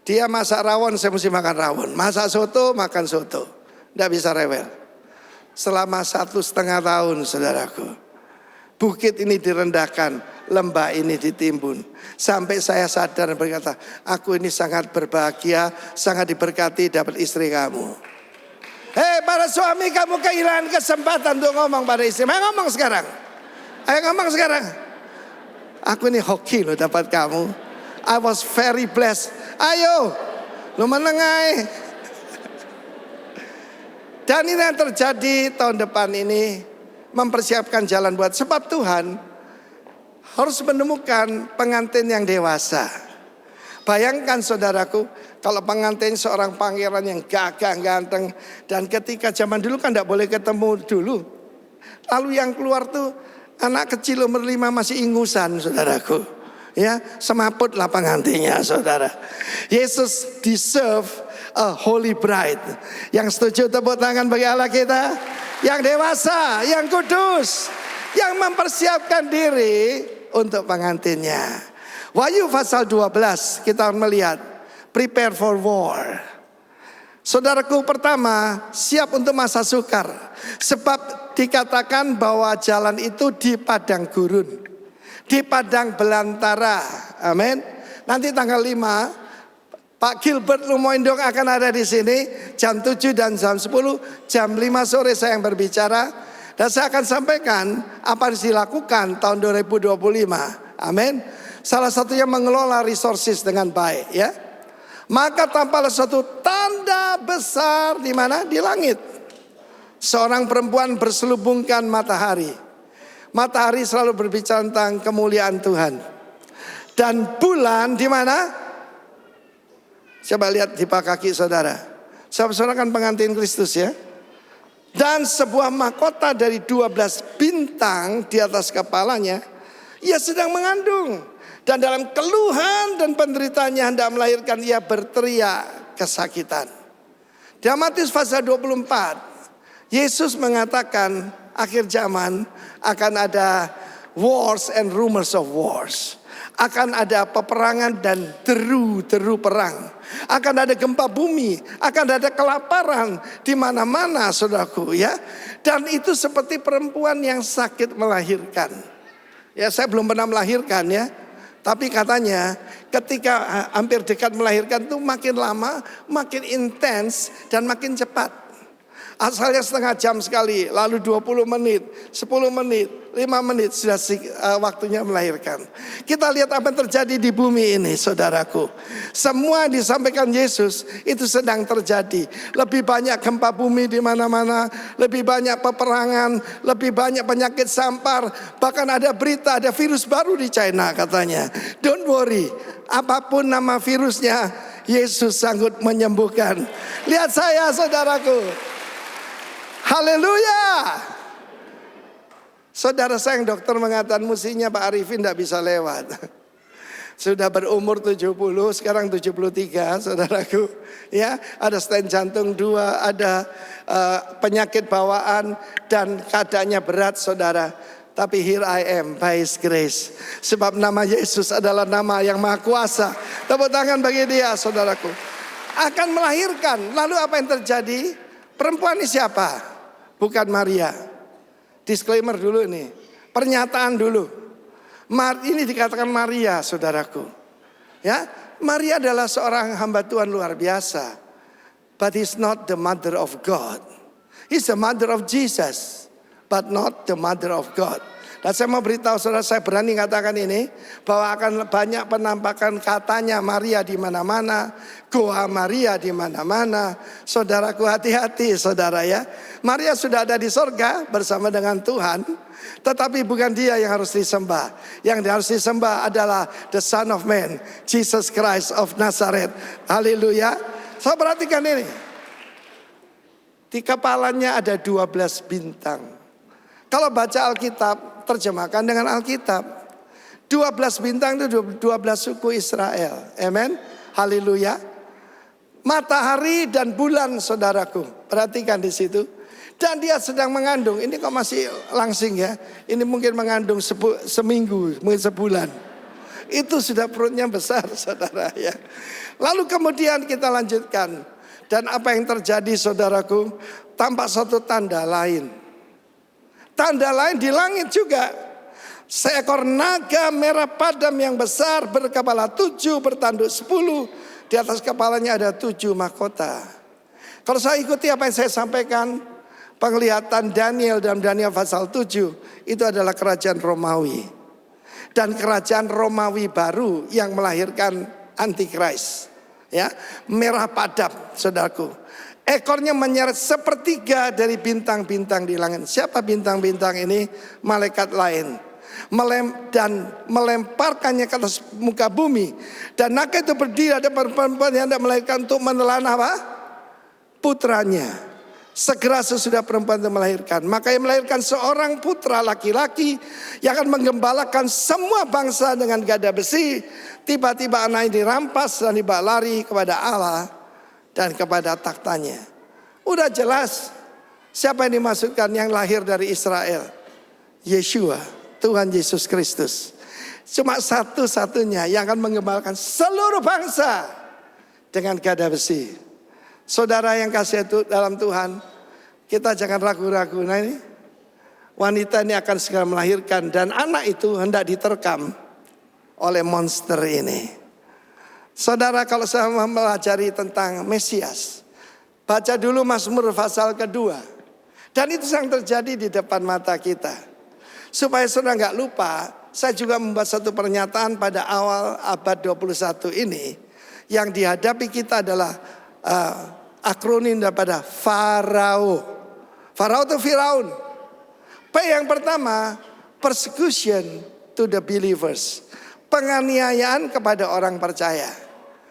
Dia masak rawon, saya mesti makan rawon. Masak soto, makan soto. Tidak bisa rewel. Selama 1,5 tahun, saudaraku. Bukit ini direndahkan, lembah ini ditimbun. Sampai saya sadar dan berkata, aku ini sangat berbahagia, sangat diberkati dapat istri kamu. Hei para suami, kamu kehilangan kesempatan untuk ngomong pada istri. Ayo ngomong sekarang. Ayo ngomong sekarang. Aku ini hoki loh dapat kamu. I was very blessed. Ayo, lu menengai. Dan ini yang terjadi tahun depan ini. Mempersiapkan jalan buat. Sebab Tuhan harus menemukan pengantin yang dewasa. Bayangkan saudaraku, kalau pengantin seorang pangeran yang gagah, ganteng. Dan ketika zaman dulu kan tidak boleh ketemu dulu. Lalu yang keluar tuh anak kecil umur 5 masih ingusan, saudaraku. Ya, semaput lah pengantinnya, saudara. Yesus deserve a holy bride. Yang setuju tepuk tangan bagi Allah kita. Yang dewasa, yang kudus, yang mempersiapkan diri untuk pengantinnya. Wahyu pasal 12 kita melihat prepare for war. Saudaraku, pertama, siap untuk masa sukar. Sebab dikatakan bahwa jalan itu di padang gurun, di padang belantara. Amin. Nanti tanggal 5 Pak Gilbert Lumoindong akan ada di sini jam 7 dan jam 10, jam 5 sore saya yang berbicara. Dan saya akan sampaikan apa yang dilakukan tahun 2025. Amin. Salah satunya mengelola resources dengan baik ya. Maka tampaklah suatu tanda besar di mana? Di langit. Seorang perempuan berselubungkan matahari. Matahari selalu berbicara tentang kemuliaan Tuhan. Dan bulan di mana? Coba lihat di pak kaki saudara. Saudara kan pengantin Kristus ya. Dan sebuah mahkota dari 12 bintang di atas kepalanya. Ia sedang mengandung. Dan dalam keluhan dan penderitaannya hendak melahirkan, ia berteriak kesakitan. Di Matius pasal 24, Yesus mengatakan akhir zaman akan ada wars and rumors of wars. Akan ada peperangan dan deru-deru perang. Akan ada gempa bumi, akan ada kelaparan di mana-mana, saudaraku ya. Dan itu seperti perempuan yang sakit melahirkan. Ya, saya belum pernah melahirkan ya. Tapi katanya ketika hampir dekat melahirkan tuh makin lama, makin intens dan makin cepat. Asalnya setengah jam sekali, lalu 20 menit, 10 menit, 5 menit sudah waktunya melahirkan. Kita lihat apa yang terjadi di bumi ini, saudaraku. Semua yang disampaikan Yesus itu sedang terjadi. Lebih banyak gempa bumi di mana-mana, lebih banyak peperangan, lebih banyak penyakit sampar. Bahkan ada berita, ada virus baru di China katanya. Don't worry, apapun nama virusnya, Yesus sanggup menyembuhkan. Lihat saya, saudaraku. Haleluya. Saudara saya yang dokter mengatakan mestinya Pak Arifin tidak bisa lewat. Sudah berumur 70, sekarang 73, saudaraku. Ya, ada stent jantung 2, ada penyakit bawaan dan keadaannya berat, saudara. Tapi here I am by His grace. Sebab nama Yesus adalah nama yang maha kuasa. Tepuk tangan bagi dia, saudaraku. Akan melahirkan. Lalu apa yang terjadi? Perempuan ini siapa? Bukan Maria. Disclaimer dulu ini. Pernyataan dulu. Ini dikatakan Maria, saudaraku. Ya, Maria adalah seorang hamba Tuhan luar biasa. But he's not the mother of God. He's the mother of Jesus, but not the mother of God. Dan saya mau beritahu saudara, saya berani katakan ini, bahwa akan banyak penampakan katanya Maria di mana-mana, goa Maria di mana-mana. Saudaraku, hati-hati saudara ya. Maria sudah ada di sorga bersama dengan Tuhan, tetapi bukan dia yang harus disembah. Yang harus disembah adalah the Son of Man, Jesus Christ of Nazareth. Haleluya. Saya perhatikan ini. Di kepalanya ada 12 bintang. Kalau baca Alkitab, terjemahkan dengan Alkitab. 12 bintang itu 12 suku Israel. Amen. Haleluya. Matahari dan bulan, saudaraku. Perhatikan di situ. Dan dia sedang mengandung. Ini kok masih langsing ya. Ini mungkin mengandung seminggu, mungkin sebulan. Itu sudah perutnya besar, saudara ya. Lalu kemudian kita lanjutkan. Dan apa yang terjadi, saudaraku? Tampak satu tanda lain. Tanda lain di langit juga. Seekor naga merah padam yang besar, berkepala 7, bertanduk 10. Di atas kepalanya ada 7 mahkota. Kalau saya ikuti apa yang saya sampaikan, penglihatan Daniel dalam Daniel pasal 7, itu adalah kerajaan Romawi. Dan kerajaan Romawi baru yang melahirkan Antikris. Ya, merah padam, saudaraku. Ekornya menyeret sepertiga dari bintang-bintang di langit. Siapa bintang-bintang ini? Malaikat lain. Dan melemparkannya ke atas muka bumi. Dan naga itu berdiri, ada perempuan yang hendak melahirkan untuk menelan apa? Putranya. Segera sesudah perempuan itu melahirkan, maka ia melahirkan seorang putra laki-laki yang akan menggembalakan semua bangsa dengan gada besi. Tiba-tiba anak ini dirampas dan dibawa lari kepada Allah dan kepada taktanya. Udah jelas siapa yang dimaksudkan yang lahir dari Israel. Yeshua, Tuhan Yesus Kristus. Cuma satu-satunya yang akan mengembalakan seluruh bangsa dengan gada besi. Saudara yang kasih itu dalam Tuhan, kita jangan ragu-ragu. Nah ini, wanita ini akan segera melahirkan dan anak itu hendak diterkam oleh monster ini. Saudara, kalau saya mempelajari tentang Mesias, baca dulu Mazmur pasal kedua. Dan itu yang terjadi di depan mata kita. Supaya saudara nggak lupa, saya juga membuat satu pernyataan pada awal abad 21 ini. Yang dihadapi kita adalah akronim daripada Farao. Farao itu Firaun. P yang pertama, persecution to the believers. Penganiayaan kepada orang percaya.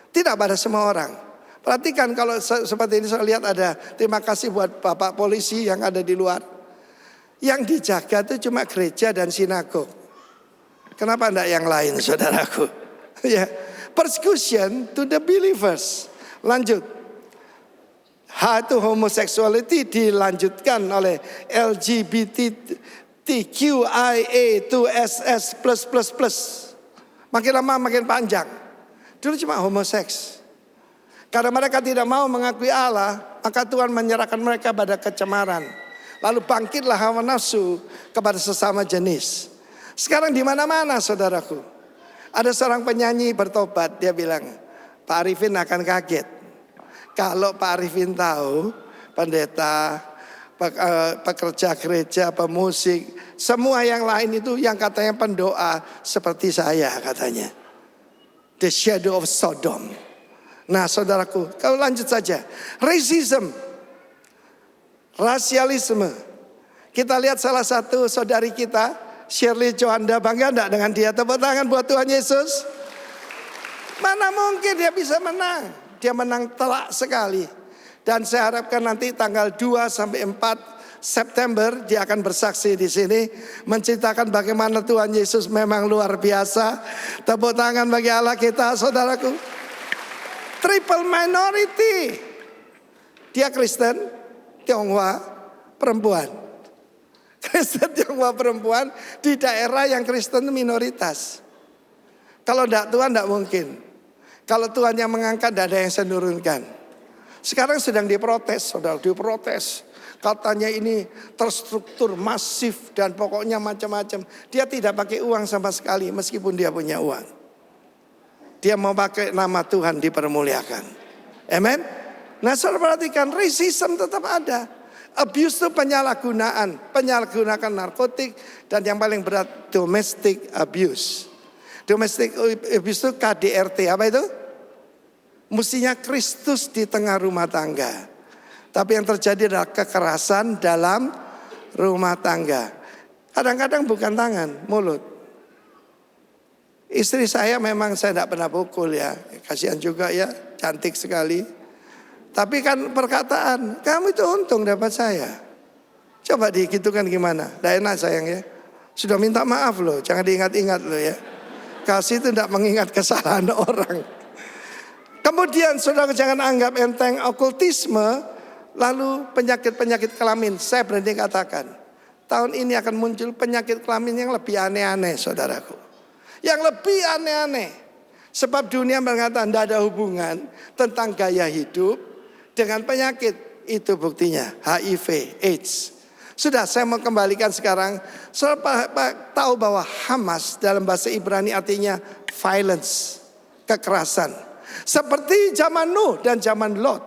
Tidak pada semua orang. Perhatikan kalau seperti ini saya lihat ada, terima kasih buat Bapak polisi yang ada di luar. Yang dijaga itu cuma gereja dan sinagog. Kenapa enggak yang lain, saudaraku? Ya, persecution to the believers. Lanjut. H itu homosexuality dilanjutkan oleh LGBTQIA2SS+++. Makin lama makin panjang. Dulu cuma homoseks. Karena mereka tidak mau mengakui Allah, maka Tuhan menyerahkan mereka pada kecemaran. Lalu bangkitlah hawa nafsu kepada sesama jenis. Sekarang di mana-mana, saudaraku. Ada seorang penyanyi bertobat, dia bilang, Pak Arifin akan kaget kalau Pak Arifin tahu pendeta pekerja gereja, pemusik, semua yang lain itu yang katanya pendoa seperti saya katanya. The shadow of Sodom. Nah saudaraku, kalau lanjut saja. Racism, rasialisme. Kita lihat salah satu saudari kita, Shirley Joanda, bangga enggak dengan dia? Tepuk tangan buat Tuhan Yesus. Mana mungkin dia bisa menang? Dia menang telak sekali. Dan saya harapkan nanti tanggal 2 sampai 4 September dia akan bersaksi di sini, menceritakan bagaimana Tuhan Yesus memang luar biasa. Tepuk tangan bagi Allah kita, saudaraku. Triple minority. Dia Kristen, Tionghoa, perempuan. Kristen, Tionghoa, perempuan di daerah yang Kristen minoritas. Kalau tidak Tuhan tidak mungkin. Kalau Tuhan yang mengangkat tidak ada yang saya nurunkan. Sekarang sedang diprotes, saudara, diprotes. Katanya ini terstruktur, masif, dan pokoknya macam-macam. Dia tidak pakai uang sama sekali, meskipun dia punya uang. Dia mau pakai nama Tuhan dipermuliakan. Amen. Nah, saudara perhatikan, racism tetap ada. Abuse itu penyalahgunaan narkotik, dan yang paling berat domestic abuse. Domestic abuse itu KDRT, apa itu? Mestinya Kristus di tengah rumah tangga. Tapi yang terjadi adalah kekerasan dalam rumah tangga. Kadang-kadang bukan tangan, mulut. Istri saya memang saya tidak pernah pukul ya. Kasihan juga ya, cantik sekali. Tapi kan perkataan, kamu itu untung dapat saya. Coba dihitungkan gimana? Tidak enak sayang ya. Sudah minta maaf loh, jangan diingat-ingat loh ya. Kasih itu tidak mengingat kesalahan orang. Kemudian saudara jangan anggap enteng okultisme, lalu penyakit-penyakit kelamin. Saya berani katakan, tahun ini akan muncul penyakit kelamin yang lebih aneh-aneh saudaraku. Yang lebih aneh-aneh. Sebab dunia mengatakan tidak ada hubungan tentang gaya hidup dengan penyakit. Itu buktinya, HIV, AIDS. Sudah, saya mau kembalikan sekarang. Saudara tahu bahwa Hamas dalam bahasa Ibrani artinya violence, kekerasan. Seperti zaman Nuh dan zaman Lot.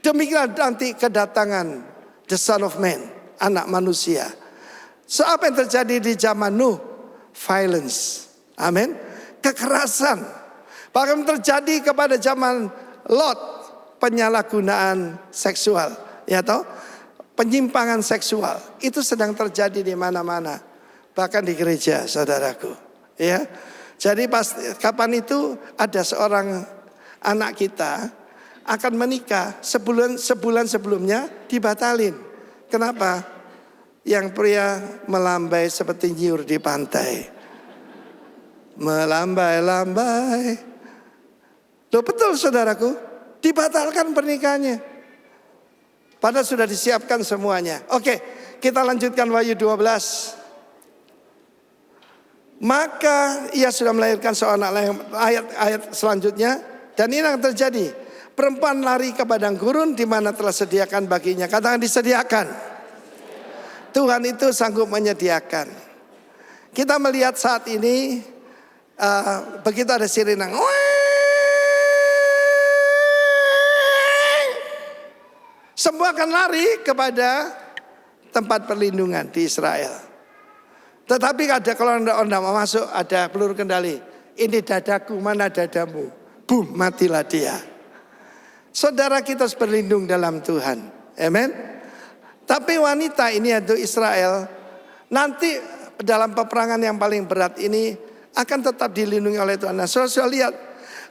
Demikian nanti kedatangan the Son of Man, anak manusia. So apa yang terjadi di zaman Nuh? Violence. Amin. Kekerasan. Bahkan terjadi kepada zaman Lot, penyalahgunaan seksual. Ya toh? Penyimpangan seksual. Itu sedang terjadi di mana-mana. Bahkan di gereja, saudaraku. Ya. Jadi kapan itu ada seorang anak kita akan menikah, sebulan sebelumnya dibatalin. Kenapa? Yang pria melambai seperti nyiur di pantai. Melambai-lambai. Loh betul saudaraku, dibatalkan pernikahannya. Padahal sudah disiapkan semuanya. Oke, kita lanjutkan Wahyu 12. Maka ia sudah melahirkan seorang anak, ayat selanjutnya. Dan ini yang terjadi. Perempuan lari ke padang gurun di mana telah sediakan baginya. Katakan disediakan. Tuhan itu sanggup menyediakan. Kita melihat saat ini begitu ada sirine, semua akan lari kepada tempat perlindungan di Israel. Tetapi ada kalau anda mau masuk ada peluru kendali. Ini dadaku, mana dadamu? Boom, matilah dia. Saudara kita harus berlindung dalam Tuhan. Amen. Tapi wanita ini yaitu Israel nanti dalam peperangan yang paling berat ini akan tetap dilindungi oleh Tuhan. Nah, saudara lihat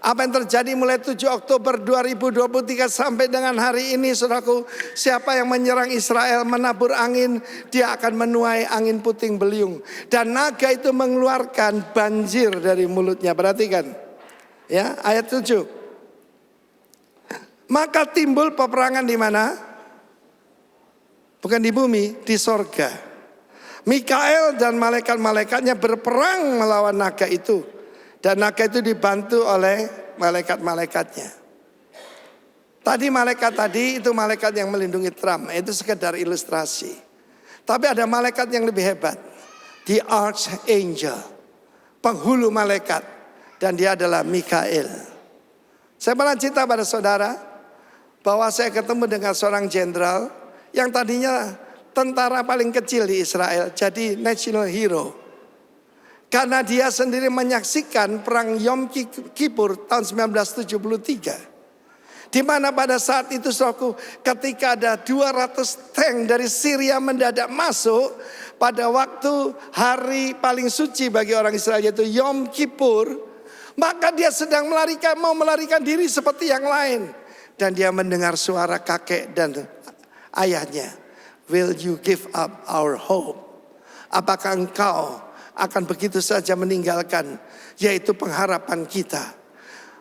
apa yang terjadi mulai 7 Oktober 2023 sampai dengan hari ini, saudaraku. Siapa yang menyerang Israel menabur angin, dia akan menuai angin puting beliung. Dan naga itu mengeluarkan banjir dari mulutnya. Perhatikan. Ya, ayat 7. Maka timbul peperangan di mana? Bukan di bumi, di sorga. Mikael dan malaikat-malaikatnya berperang melawan naga itu. Dan naga itu dibantu oleh malaikat-malaikatnya. Tadi malaikat tadi itu malaikat yang melindungi Trump. Itu sekedar ilustrasi. Tapi ada malaikat yang lebih hebat. The Archangel. Penghulu malaikat. Dan dia adalah Mikael. Saya pernah cerita pada saudara. Bahwa saya ketemu dengan seorang jenderal. yang tadinya tentara paling kecil di Israel jadi national hero. Karena dia sendiri menyaksikan perang Yom Kippur tahun 1973. Di mana pada saat itu saudaraku, ketika ada 200 tank dari Syria mendadak masuk pada waktu hari paling suci bagi orang Israel yaitu Yom Kippur, maka dia sedang mau melarikan diri seperti yang lain. Dan dia mendengar suara kakek dan ayahnya. Will you give up our hope? Apakah engkau akan begitu saja meninggalkan yaitu pengharapan kita?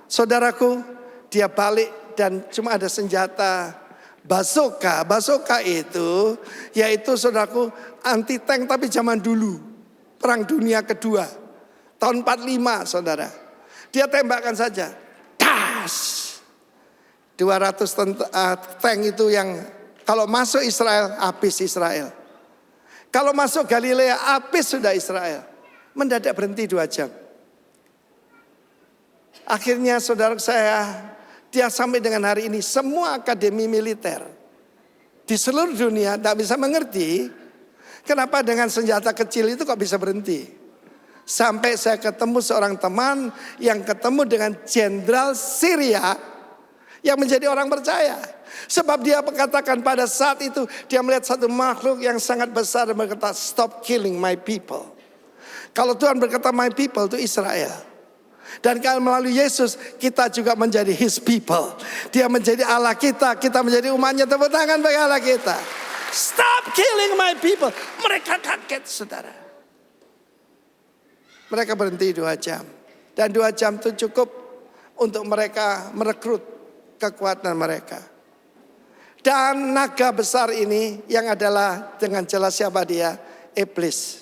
Saudaraku, dia balik dan cuma ada senjata bazooka. Bazooka itu yaitu saudaraku anti tank tapi zaman dulu. Perang dunia kedua. Tahun 45 saudara. Dia tembakkan saja. Das! 200 tank itu yang kalau masuk Israel, habis Israel. Kalau masuk Galilea, habis sudah Israel. Mendadak berhenti 2 jam. Akhirnya saudara saya, dia sampai dengan hari ini semua akademi militer di seluruh dunia tidak bisa mengerti kenapa dengan senjata kecil itu kok bisa berhenti. Sampai saya ketemu seorang teman yang ketemu dengan jenderal Syria yang menjadi orang percaya. Sebab dia mengatakan pada saat itu dia melihat satu makhluk yang sangat besar dan berkata, stop killing my people. Kalau Tuhan berkata my people itu Israel. Dan kalau melalui Yesus kita juga menjadi His people. Dia menjadi Allah kita, kita menjadi umatnya. Tepuk tangan bagi Allah kita. Stop killing my people. Mereka kaget saudara. Mereka berhenti 2 jam. Dan 2 jam itu cukup untuk mereka merekrut kekuatan mereka. Dan naga besar ini yang adalah dengan jelas siapa dia? Iblis.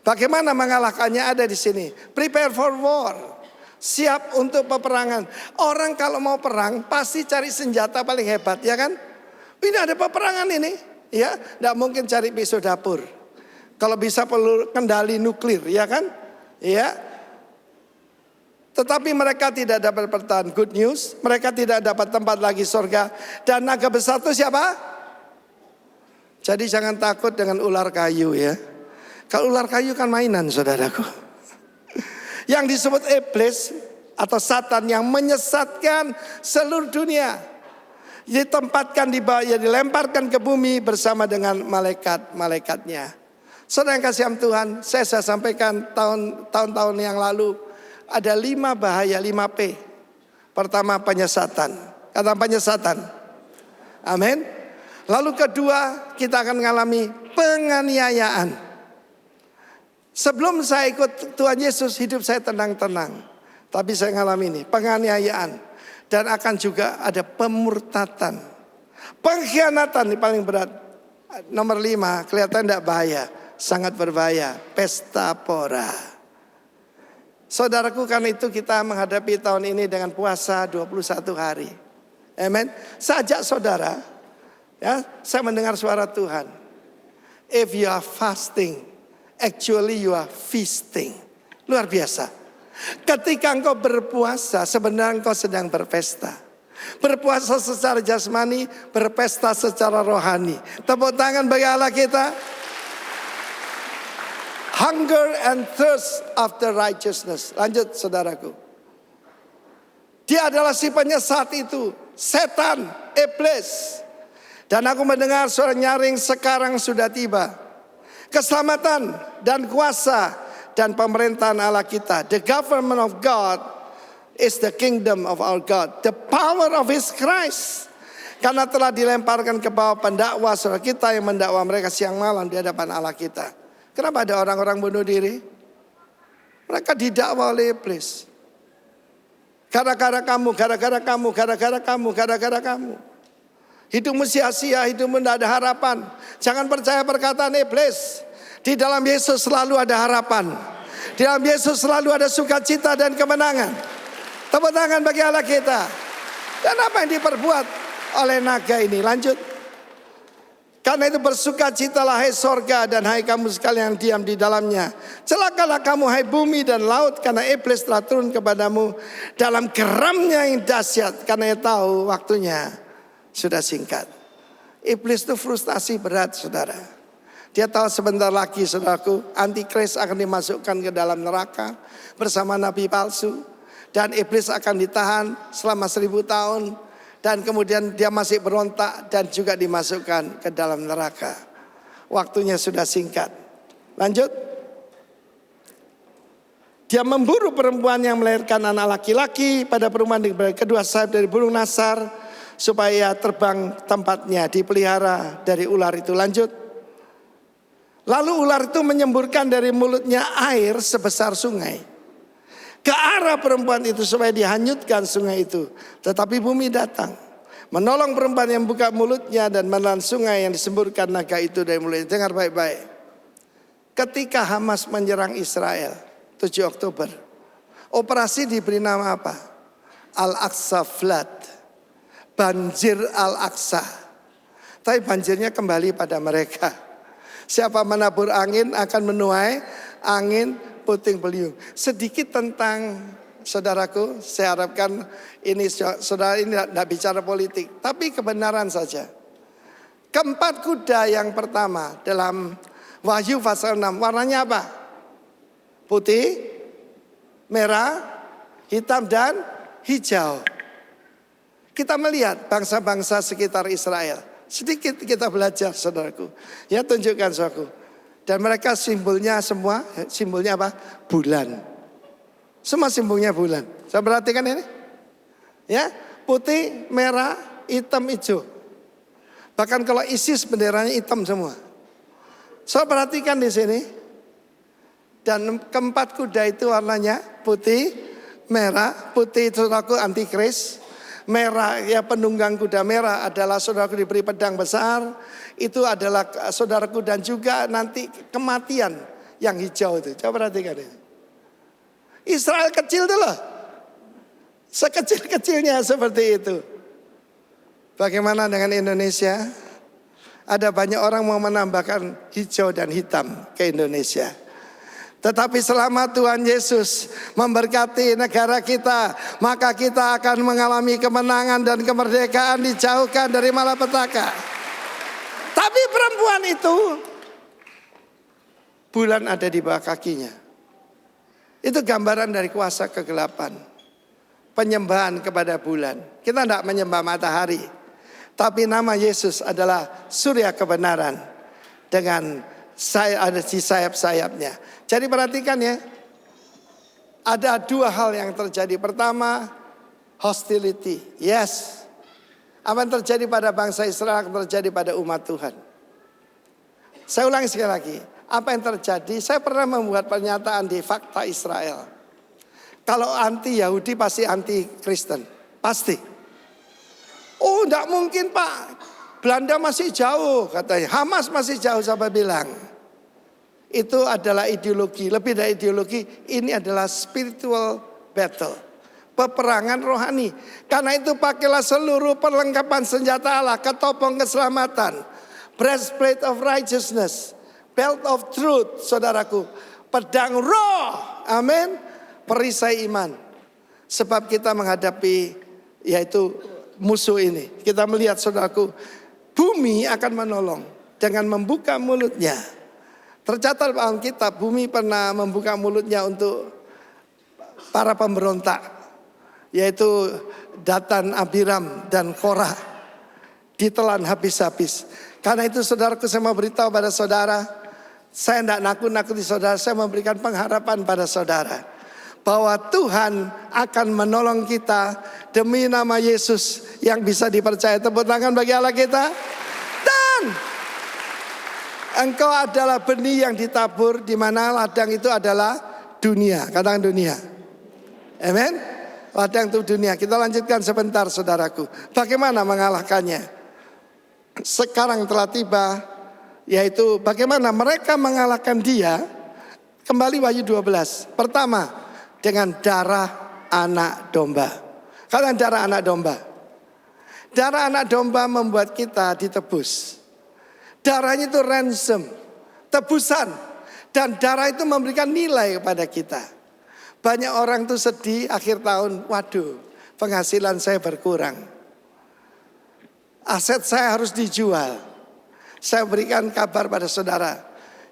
Bagaimana mengalahkannya ada di sini. Prepare for war. Siap untuk peperangan. Orang kalau mau perang pasti cari senjata paling hebat, ya kan? Ini ada peperangan ini, ya. Tidak mungkin cari pisau dapur. Kalau bisa perlu kendali nuklir, ya kan? Ya. Tetapi mereka tidak dapat bertahan. Good news, mereka tidak dapat tempat lagi surga. Dan naga besar itu siapa? Jadi jangan takut dengan ular kayu ya. Kalau ular kayu kan mainan saudaraku. Yang disebut iblis atau Satan yang menyesatkan seluruh dunia. Ditempatkan di bawah, ya dilemparkan ke bumi bersama dengan malaikat-malaikatnya. Saudara yang kasih Tuhan, saya sampaikan tahun-tahun yang lalu. Ada 5 bahaya, 5P. Pertama penyesatan. Kata penyesatan. Amin. Lalu kedua kita akan mengalami penganiayaan. Sebelum saya ikut Tuhan Yesus, hidup saya tenang-tenang. Tapi saya mengalami ini, penganiayaan. Dan akan juga ada pemurtatan. Pengkhianatan ini paling berat. Nomor 5, kelihatan tidak bahaya. Sangat berbahaya, pesta pora. Saudaraku, karena itu kita menghadapi tahun ini dengan puasa 21 hari. Amen. Sajak saudara, ya, saya mendengar suara Tuhan. If you are fasting, actually you are feasting. Luar biasa. Ketika engkau berpuasa, sebenarnya engkau sedang berpesta. Berpuasa secara jasmani, berpesta secara rohani. Tepuk tangan bagi Allah kita. Hunger and thirst after righteousness. Lanjut saudaraku. Dia adalah si penyesat itu. Setan, iblis. Dan aku mendengar suara nyaring sekarang sudah tiba. Keselamatan dan kuasa dan pemerintahan Allah kita. The government of God is the kingdom of our God. The power of His Christ. Karena telah dilemparkan ke bawah pendakwa saudara kita yang mendakwa mereka siang malam di hadapan Allah kita. Kenapa ada orang-orang bunuh diri? Mereka didakwa oleh iblis. Gara-gara kamu, gara-gara kamu, gara-gara kamu, gara-gara kamu. Hidupmu sia-sia, hidupmu tidak ada harapan. Jangan percaya perkataan iblis. Di dalam Yesus selalu ada harapan. Di dalam Yesus selalu ada sukacita dan kemenangan. Tepuk tangan bagi Allah kita. Dan apa yang diperbuat oleh naga ini? Lanjut. Karena itu bersukacitalah hai sorga dan hai kamu sekalian yang diam di dalamnya. Celakalah kamu hai bumi dan laut karena iblis telah turun kepadamu dalam geramnya yang dahsyat. Karena ia tahu waktunya sudah singkat. Iblis itu frustasi berat, saudara. Dia tahu sebentar lagi, saudaraku, antikris akan dimasukkan ke dalam neraka bersama nabi palsu. Dan iblis akan ditahan selama 1000 tahun. Dan kemudian dia masih berontak dan juga dimasukkan ke dalam neraka. Waktunya sudah singkat. Lanjut. Dia memburu perempuan yang melahirkan anak laki-laki pada perumahan kedua sayap dari burung nasar, supaya terbang tempatnya, dipelihara dari ular itu. Lanjut. Lalu ular itu menyemburkan dari mulutnya air sebesar sungai ke arah perempuan itu supaya dihanyutkan sungai itu. Tetapi bumi datang menolong perempuan yang buka mulutnya dan menelan sungai yang disemburkan naga itu dari mulutnya. Dengar baik-baik. Ketika Hamas menyerang Israel 7 Oktober, operasi diberi nama apa? Al-Aqsa Flood, banjir Al-Aqsa. Tapi banjirnya kembali pada mereka. Siapa menabur angin akan menuai angin puting beliung. Sedikit tentang, saudaraku, saya harapkan ini saudara ini tidak bicara politik, tapi kebenaran saja. Keempat kuda yang pertama dalam Wahyu pasal 6, warnanya apa? Putih, merah, hitam dan hijau. Kita melihat bangsa-bangsa sekitar Israel. Sedikit kita belajar, saudaraku. Ya, tunjukkan saudaraku. Dan mereka simbolnya semua, simbolnya apa? Bulan. Semua simbolnya bulan. Saya perhatikan ini. Ya, putih, merah, hitam, hijau. Bahkan kalau ISIS benderanya hitam semua. Saya perhatikan di sini. Dan keempat kuda itu warnanya putih, merah. Putih itu saudaraku antikris. Merah, ya penunggang kuda merah adalah saudaraku diberi pedang besar. Itu adalah saudaraku, dan juga nanti kematian yang hijau itu. Coba perhatikan ini. Israel kecil itu loh. Sekecil-kecilnya seperti itu. Bagaimana dengan Indonesia? Ada banyak orang mau menambahkan hijau dan hitam ke Indonesia. Tetapi selama Tuhan Yesus memberkati negara kita, maka kita akan mengalami kemenangan dan kemerdekaan, dijauhkan dari malapetaka. Tapi perempuan itu, bulan ada di bawah kakinya. Itu gambaran dari kuasa kegelapan. Penyembahan kepada bulan. Kita tidak menyembah matahari. Tapi nama Yesus adalah surya kebenaran. Dengan ada di sayap-sayapnya. Jadi perhatikan ya. Ada dua hal yang terjadi. Pertama, hostility. Yes. Apa yang terjadi pada bangsa Israel akan terjadi pada umat Tuhan. Saya ulangi sekali lagi. Apa yang terjadi? Saya pernah membuat pernyataan di Fakta Israel. Kalau anti Yahudi pasti anti Kristen. Pasti. Oh, tidak mungkin Pak. Belanda masih jauh katanya. Hamas masih jauh, saya bilang. Itu adalah ideologi. Lebih dari ideologi, ini adalah spiritual battle. Peperangan rohani. Karena itu pakailah seluruh perlengkapan senjata Allah. Ketopong keselamatan. Breastplate of righteousness. Belt of truth, saudaraku. Pedang roh. Amin. Perisai iman. Sebab kita menghadapi yaitu musuh ini. Kita melihat, saudaraku, bumi akan menolong dengan membuka mulutnya. Tercatat dalam kitab, bumi pernah membuka mulutnya untuk para pemberontak, yaitu Datan, Abiram, dan Korah. Ditelan habis-habis. Karena itu saudaraku, saya mau beritahu pada saudara, saya tidak nakut-nakuti saudara, saya memberikan pengharapan pada saudara. Bahwa Tuhan akan menolong kita demi nama Yesus yang bisa dipercaya. Tepuk tangan bagi Allah kita. Dan engkau adalah benih yang ditabur, di mana ladang itu adalah dunia. Katakan dunia. Amen. Ladang itu dunia. Kita lanjutkan sebentar, saudaraku. Bagaimana mengalahkannya? Sekarang telah tiba, yaitu bagaimana mereka mengalahkan dia. Kembali Wahyu 12. Pertama, dengan darah anak domba. Kalian darah anak domba. Darah anak domba membuat kita ditebus. Darahnya itu ransom, tebusan. Dan darah itu memberikan nilai kepada kita. Banyak orang tuh sedih akhir tahun, waduh, penghasilan saya berkurang. Aset saya harus dijual. Saya berikan kabar pada saudara,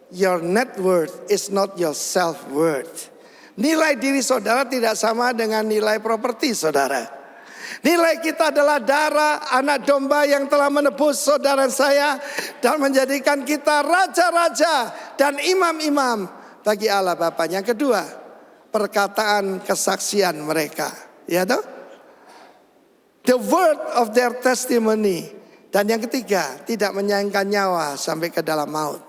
your net worth is not your self worth. Nilai diri saudara tidak sama dengan nilai properti saudara. Nilai kita adalah darah anak domba yang telah menebus saudara saya dan menjadikan kita raja-raja dan imam-imam bagi Allah Bapa. Yang kedua, perkataan kesaksian mereka, ya toh? The word of their testimony. Dan yang ketiga, tidak menyayangkan nyawa sampai ke dalam maut.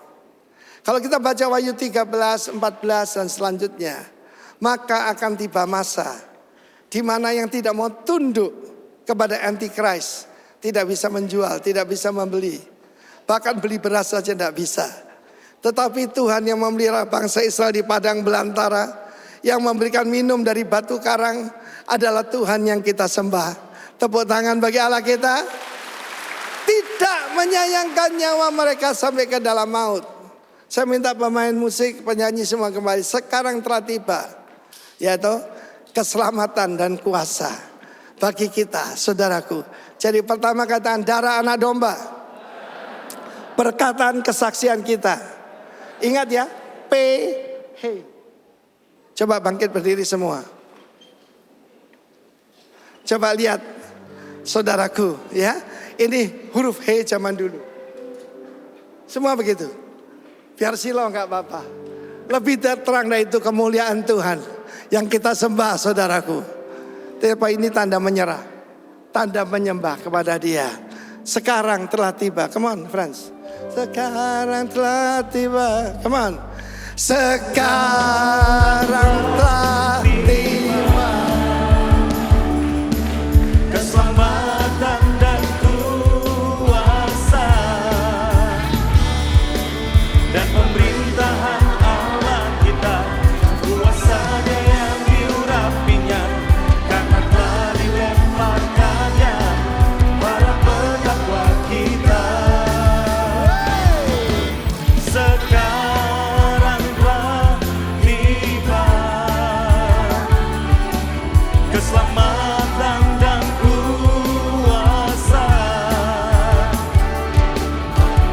Kalau kita baca Wahyu 13, 14 dan selanjutnya, maka akan tiba masa di mana yang tidak mau tunduk kepada antichrist tidak bisa menjual, tidak bisa membeli. Bahkan beli beras saja tidak bisa. Tetapi Tuhan yang memelihara bangsa Israel di padang belantara, yang memberikan minum dari batu karang, adalah Tuhan yang kita sembah. Tepuk tangan bagi Allah kita. Tidak menyayangkan nyawa mereka sampai ke dalam maut. Saya minta pemain musik, penyanyi semua kembali. Sekarang telah tiba, yaitu keselamatan dan kuasa bagi kita, saudaraku. Jadi pertama kataan darah anak domba, perkataan kesaksian kita. Ingat ya, P-H. Coba bangkit berdiri semua. Coba lihat, saudaraku, ya. Ini huruf H zaman dulu. Semua begitu. Biar silau nggak apa-apa. Lebih terang dari itu kemuliaan Tuhan yang kita sembah, saudaraku. Tapi ini tanda menyerah, tanda menyembah kepada Dia. Sekarang telah tiba. Come on, friends. Sekarang telah tiba. Come on. Sekarang telah tiba. Keselamatan dan kuasa dan pemerintahan Allah kita, kuasanya yang diurapinya, karena telah dilemparkannya para pendakwa kita. Sekarang telah tiba keselamatan dan kuasa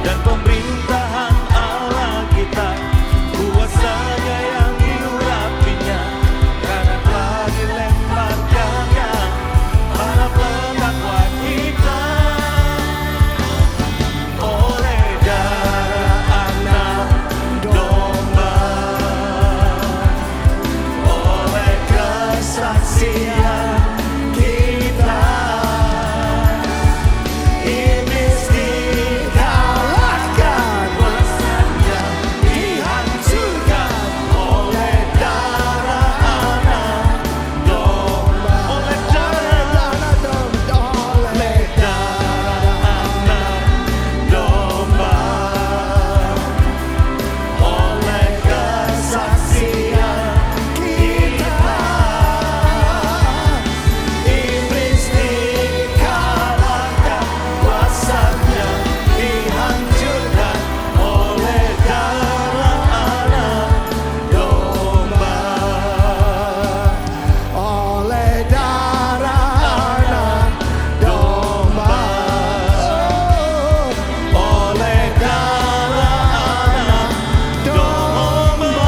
dan pemerintahan Allah kita, kuasanya yang diurapinya, karena telah dilemparkannya para pendakwa kita. Oleh darah anak domba, oleh kesaksian kita, iblis dikalahkan, kuasanya dihancurkan. Oleh darah anak domba, oleh darah anak domba, oleh darah anak domba, oleh kesaksian kita, iblis dikalahkan, kuasanya dihancurkan. Oleh darah anak domba, Oleh darah anak domba. oleh darah anak domba.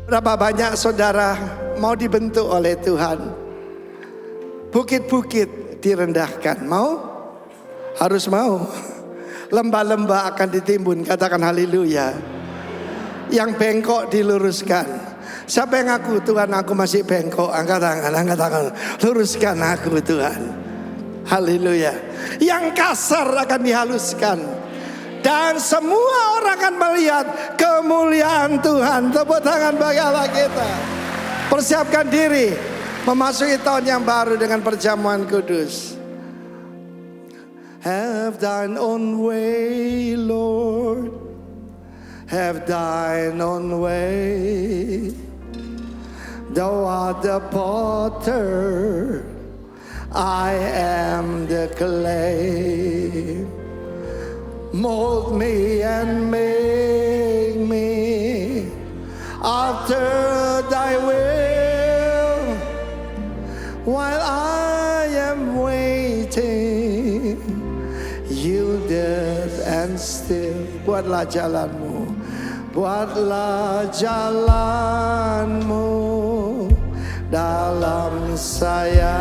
Berapa banyak saudara mau dibentuk oleh Tuhan? Bukit-bukit direndahkan. Mau? Harus mau. Lembah-lembah akan ditimbun. Katakan haleluya. Yang bengkok diluruskan. Siapa yang ngaku Tuhan aku masih bengkok? Angkat tangan, angkat tangan. Luruskan aku Tuhan. Haleluya. Yang kasar akan dihaluskan. Dan semua orang akan melihat kemuliaan Tuhan. Tepuk tangan bagi Allah kita. Persiapkan diri memasuki tahun yang baru dengan perjamuan kudus. Have thine own way, Lord. Have thine own way. Thou art the potter, I am the clay. Mold me and make me after buatlah jalanmu, buatlah jalanmu dalam saya.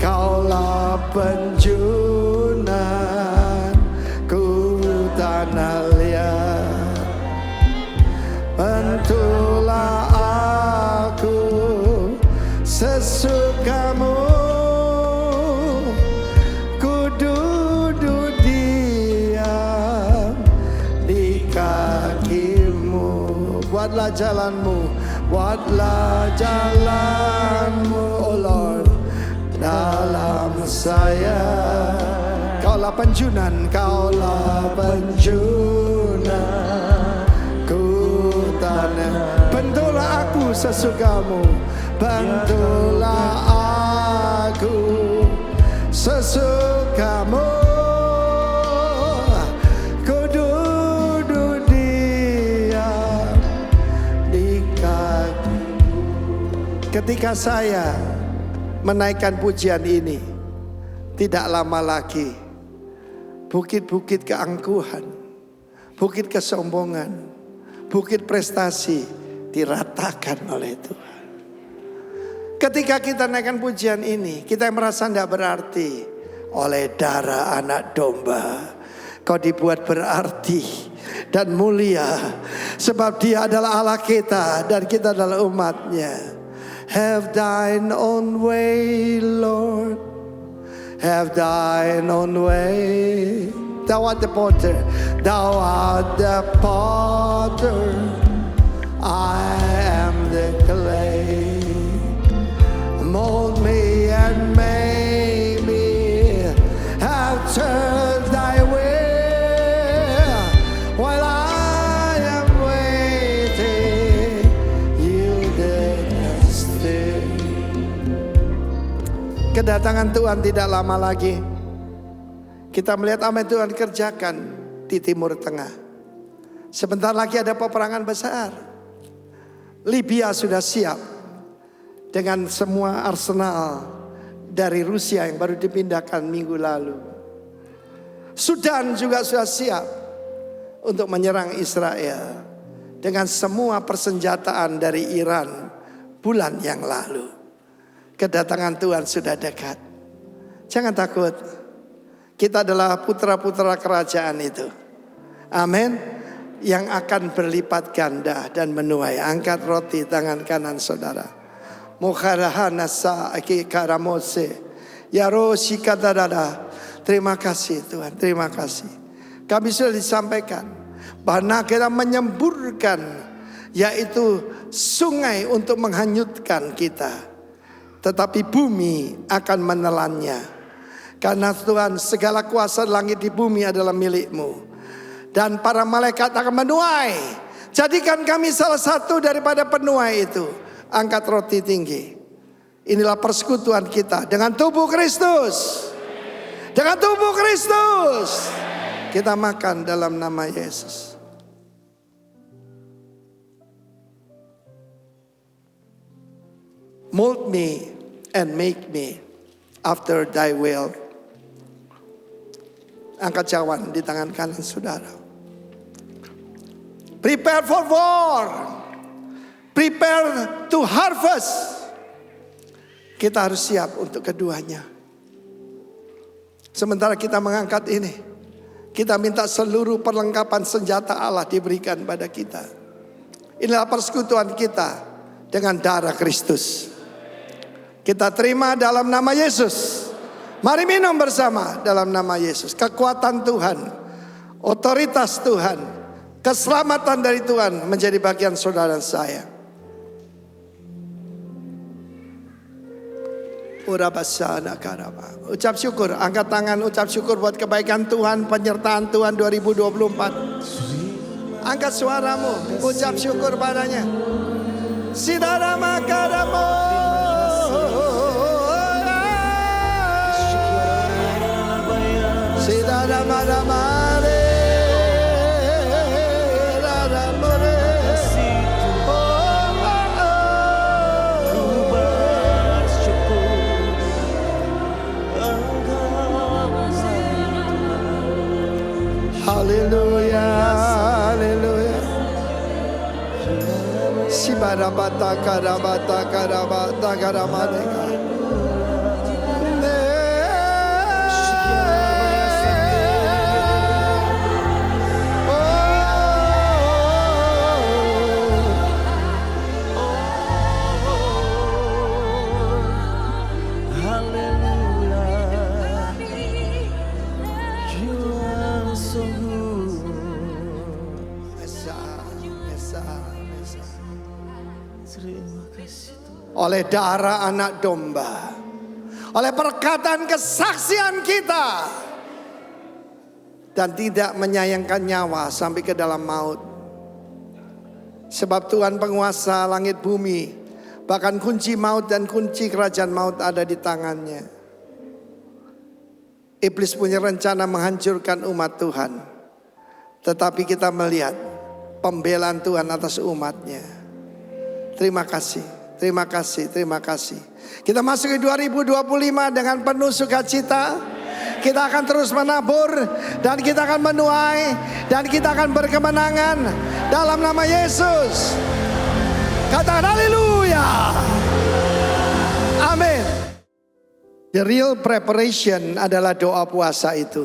Kaulah penjunan ku tanah liat, bantulah aku sesukamu. Ku duduk diam di kakimu, buatlah jalanmu, buatlah jalanmu, oh Lord, dalam saya. Kaulah penjunan, kaulah penjunan ku tanah. Bantulah aku sesukamu, bantulah aku sesukamu. Ku duduk diam di kakimu. Ketika saya menaikkan pujian ini, tidak lama lagi bukit-bukit keangkuhan, bukit kesombongan, bukit prestasi diratakan oleh Tuhan. Ketika kita naikkan pujian ini, kita merasa tidak berarti. Oleh darah anak domba kau dibuat berarti dan mulia, sebab Dia adalah Allah kita dan kita adalah umatnya. Have thine own way, Lord. Have thine own way. Thou art the potter, thou art the potter, I am the clay. Mold me and make me after thy will. While I am waiting, yielded and still. Kedatangan Tuhan tidak lama lagi. Kita melihat apa yang Tuhan kerjakan di Timur Tengah. Sebentar lagi ada peperangan besar. Libya sudah siap dengan semua arsenal dari Rusia yang baru dipindahkan minggu lalu. Sudan juga sudah siap untuk menyerang Israel dengan semua persenjataan dari Iran bulan yang lalu. Kedatangan Tuhan sudah dekat. Jangan takut. Kita adalah putra-putra kerajaan itu. Amin. Yang akan berlipat ganda dan menuai. Angkat roti tangan kanan saudara. Mukharahana aki karamose. Yaroshi kadadada. Terima kasih Tuhan, terima kasih. Kami sudah disampaikan bahwa kita menyemburkan, yaitu sungai untuk menghanyutkan kita. Tetapi bumi akan menelannya. Karena Tuhan, segala kuasa langit di bumi adalah milikmu. Dan para malaikat akan menuai. Jadikan kami salah satu daripada penuai itu. Angkat roti tinggi. Inilah persekutuan kita dengan tubuh Kristus. Dengan tubuh Kristus. Kita makan dalam nama Yesus. Mold me and make me after thy will. Angkat cawan di tangan kanan saudara. Prepare for war. Prepare to harvest. Kita harus siap untuk keduanya. Sementara kita mengangkat ini, kita minta seluruh perlengkapan senjata Allah diberikan pada kita. Inilah persekutuan kita dengan darah Kristus. Kita terima dalam nama Yesus. Mari minum bersama dalam nama Yesus. Kekuatan Tuhan, otoritas Tuhan, keselamatan dari Tuhan menjadi bagian saudara saya. Ucap syukur, angkat tangan, ucap syukur buat kebaikan Tuhan, penyertaan Tuhan 2024. Angkat suaramu, ucap syukur padanya. Sidara makaramo. Sidara maramare. Haleluya. Haleluya. Sibarabata karabata karabata karamadega. Oleh darah anak domba, oleh perkataan kesaksian kita, dan tidak menyayangkan nyawa sampai ke dalam maut. Sebab Tuhan penguasa langit bumi, bahkan kunci maut dan kunci kerajaan maut ada di tangannya. Iblis punya rencana menghancurkan umat Tuhan, tetapi kita melihat pembelaan Tuhan atas umatnya. Terima kasih. Terima kasih, terima kasih. Kita masuk ke 2025 dengan penuh sukacita. Kita akan terus menabur dan kita akan menuai dan kita akan berkemenangan dalam nama Yesus. Katakan haleluya. Amin. The real preparation adalah doa puasa itu.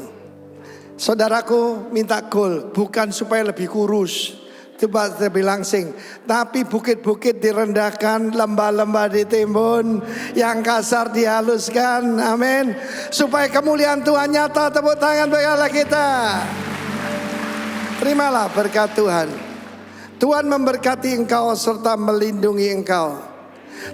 Saudaraku minta goal bukan supaya lebih kurus, lebih langsing, tapi bukit-bukit direndahkan, lembah-lembah ditimbun, yang kasar dihaluskan. Amin. Supaya kemuliaan Tuhan nyata. Tepuk tangan bagi Allah kita. Terimalah berkat Tuhan. Tuhan memberkati engkau serta melindungi engkau.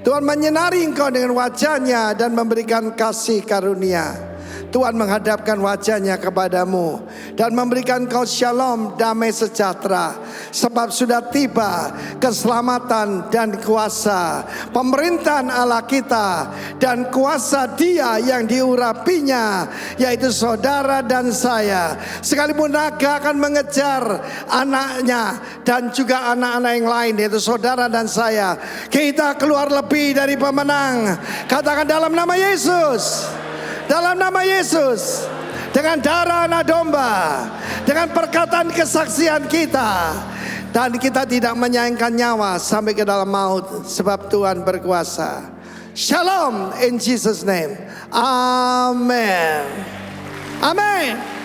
Tuhan menyinari engkau dengan wajahnya dan memberikan kasih karunia. Tuhan menghadapkan wajahnya kepadamu dan memberikan kau shalom, damai sejahtera. Sebab sudah tiba keselamatan dan kuasa pemerintahan Allah kita dan kuasa Dia yang diurapinya, yaitu saudara dan saya. Sekalipun naga akan mengejar anaknya dan juga anak-anak yang lain, yaitu saudara dan saya, kita keluar lebih dari pemenang. Katakan dalam nama Yesus. Dalam nama Yesus, dengan darah anak domba, dengan perkataan kesaksian kita, dan kita tidak menyayangkan nyawa sampai ke dalam maut, sebab Tuhan berkuasa. Shalom in Jesus name. Amen. Amen.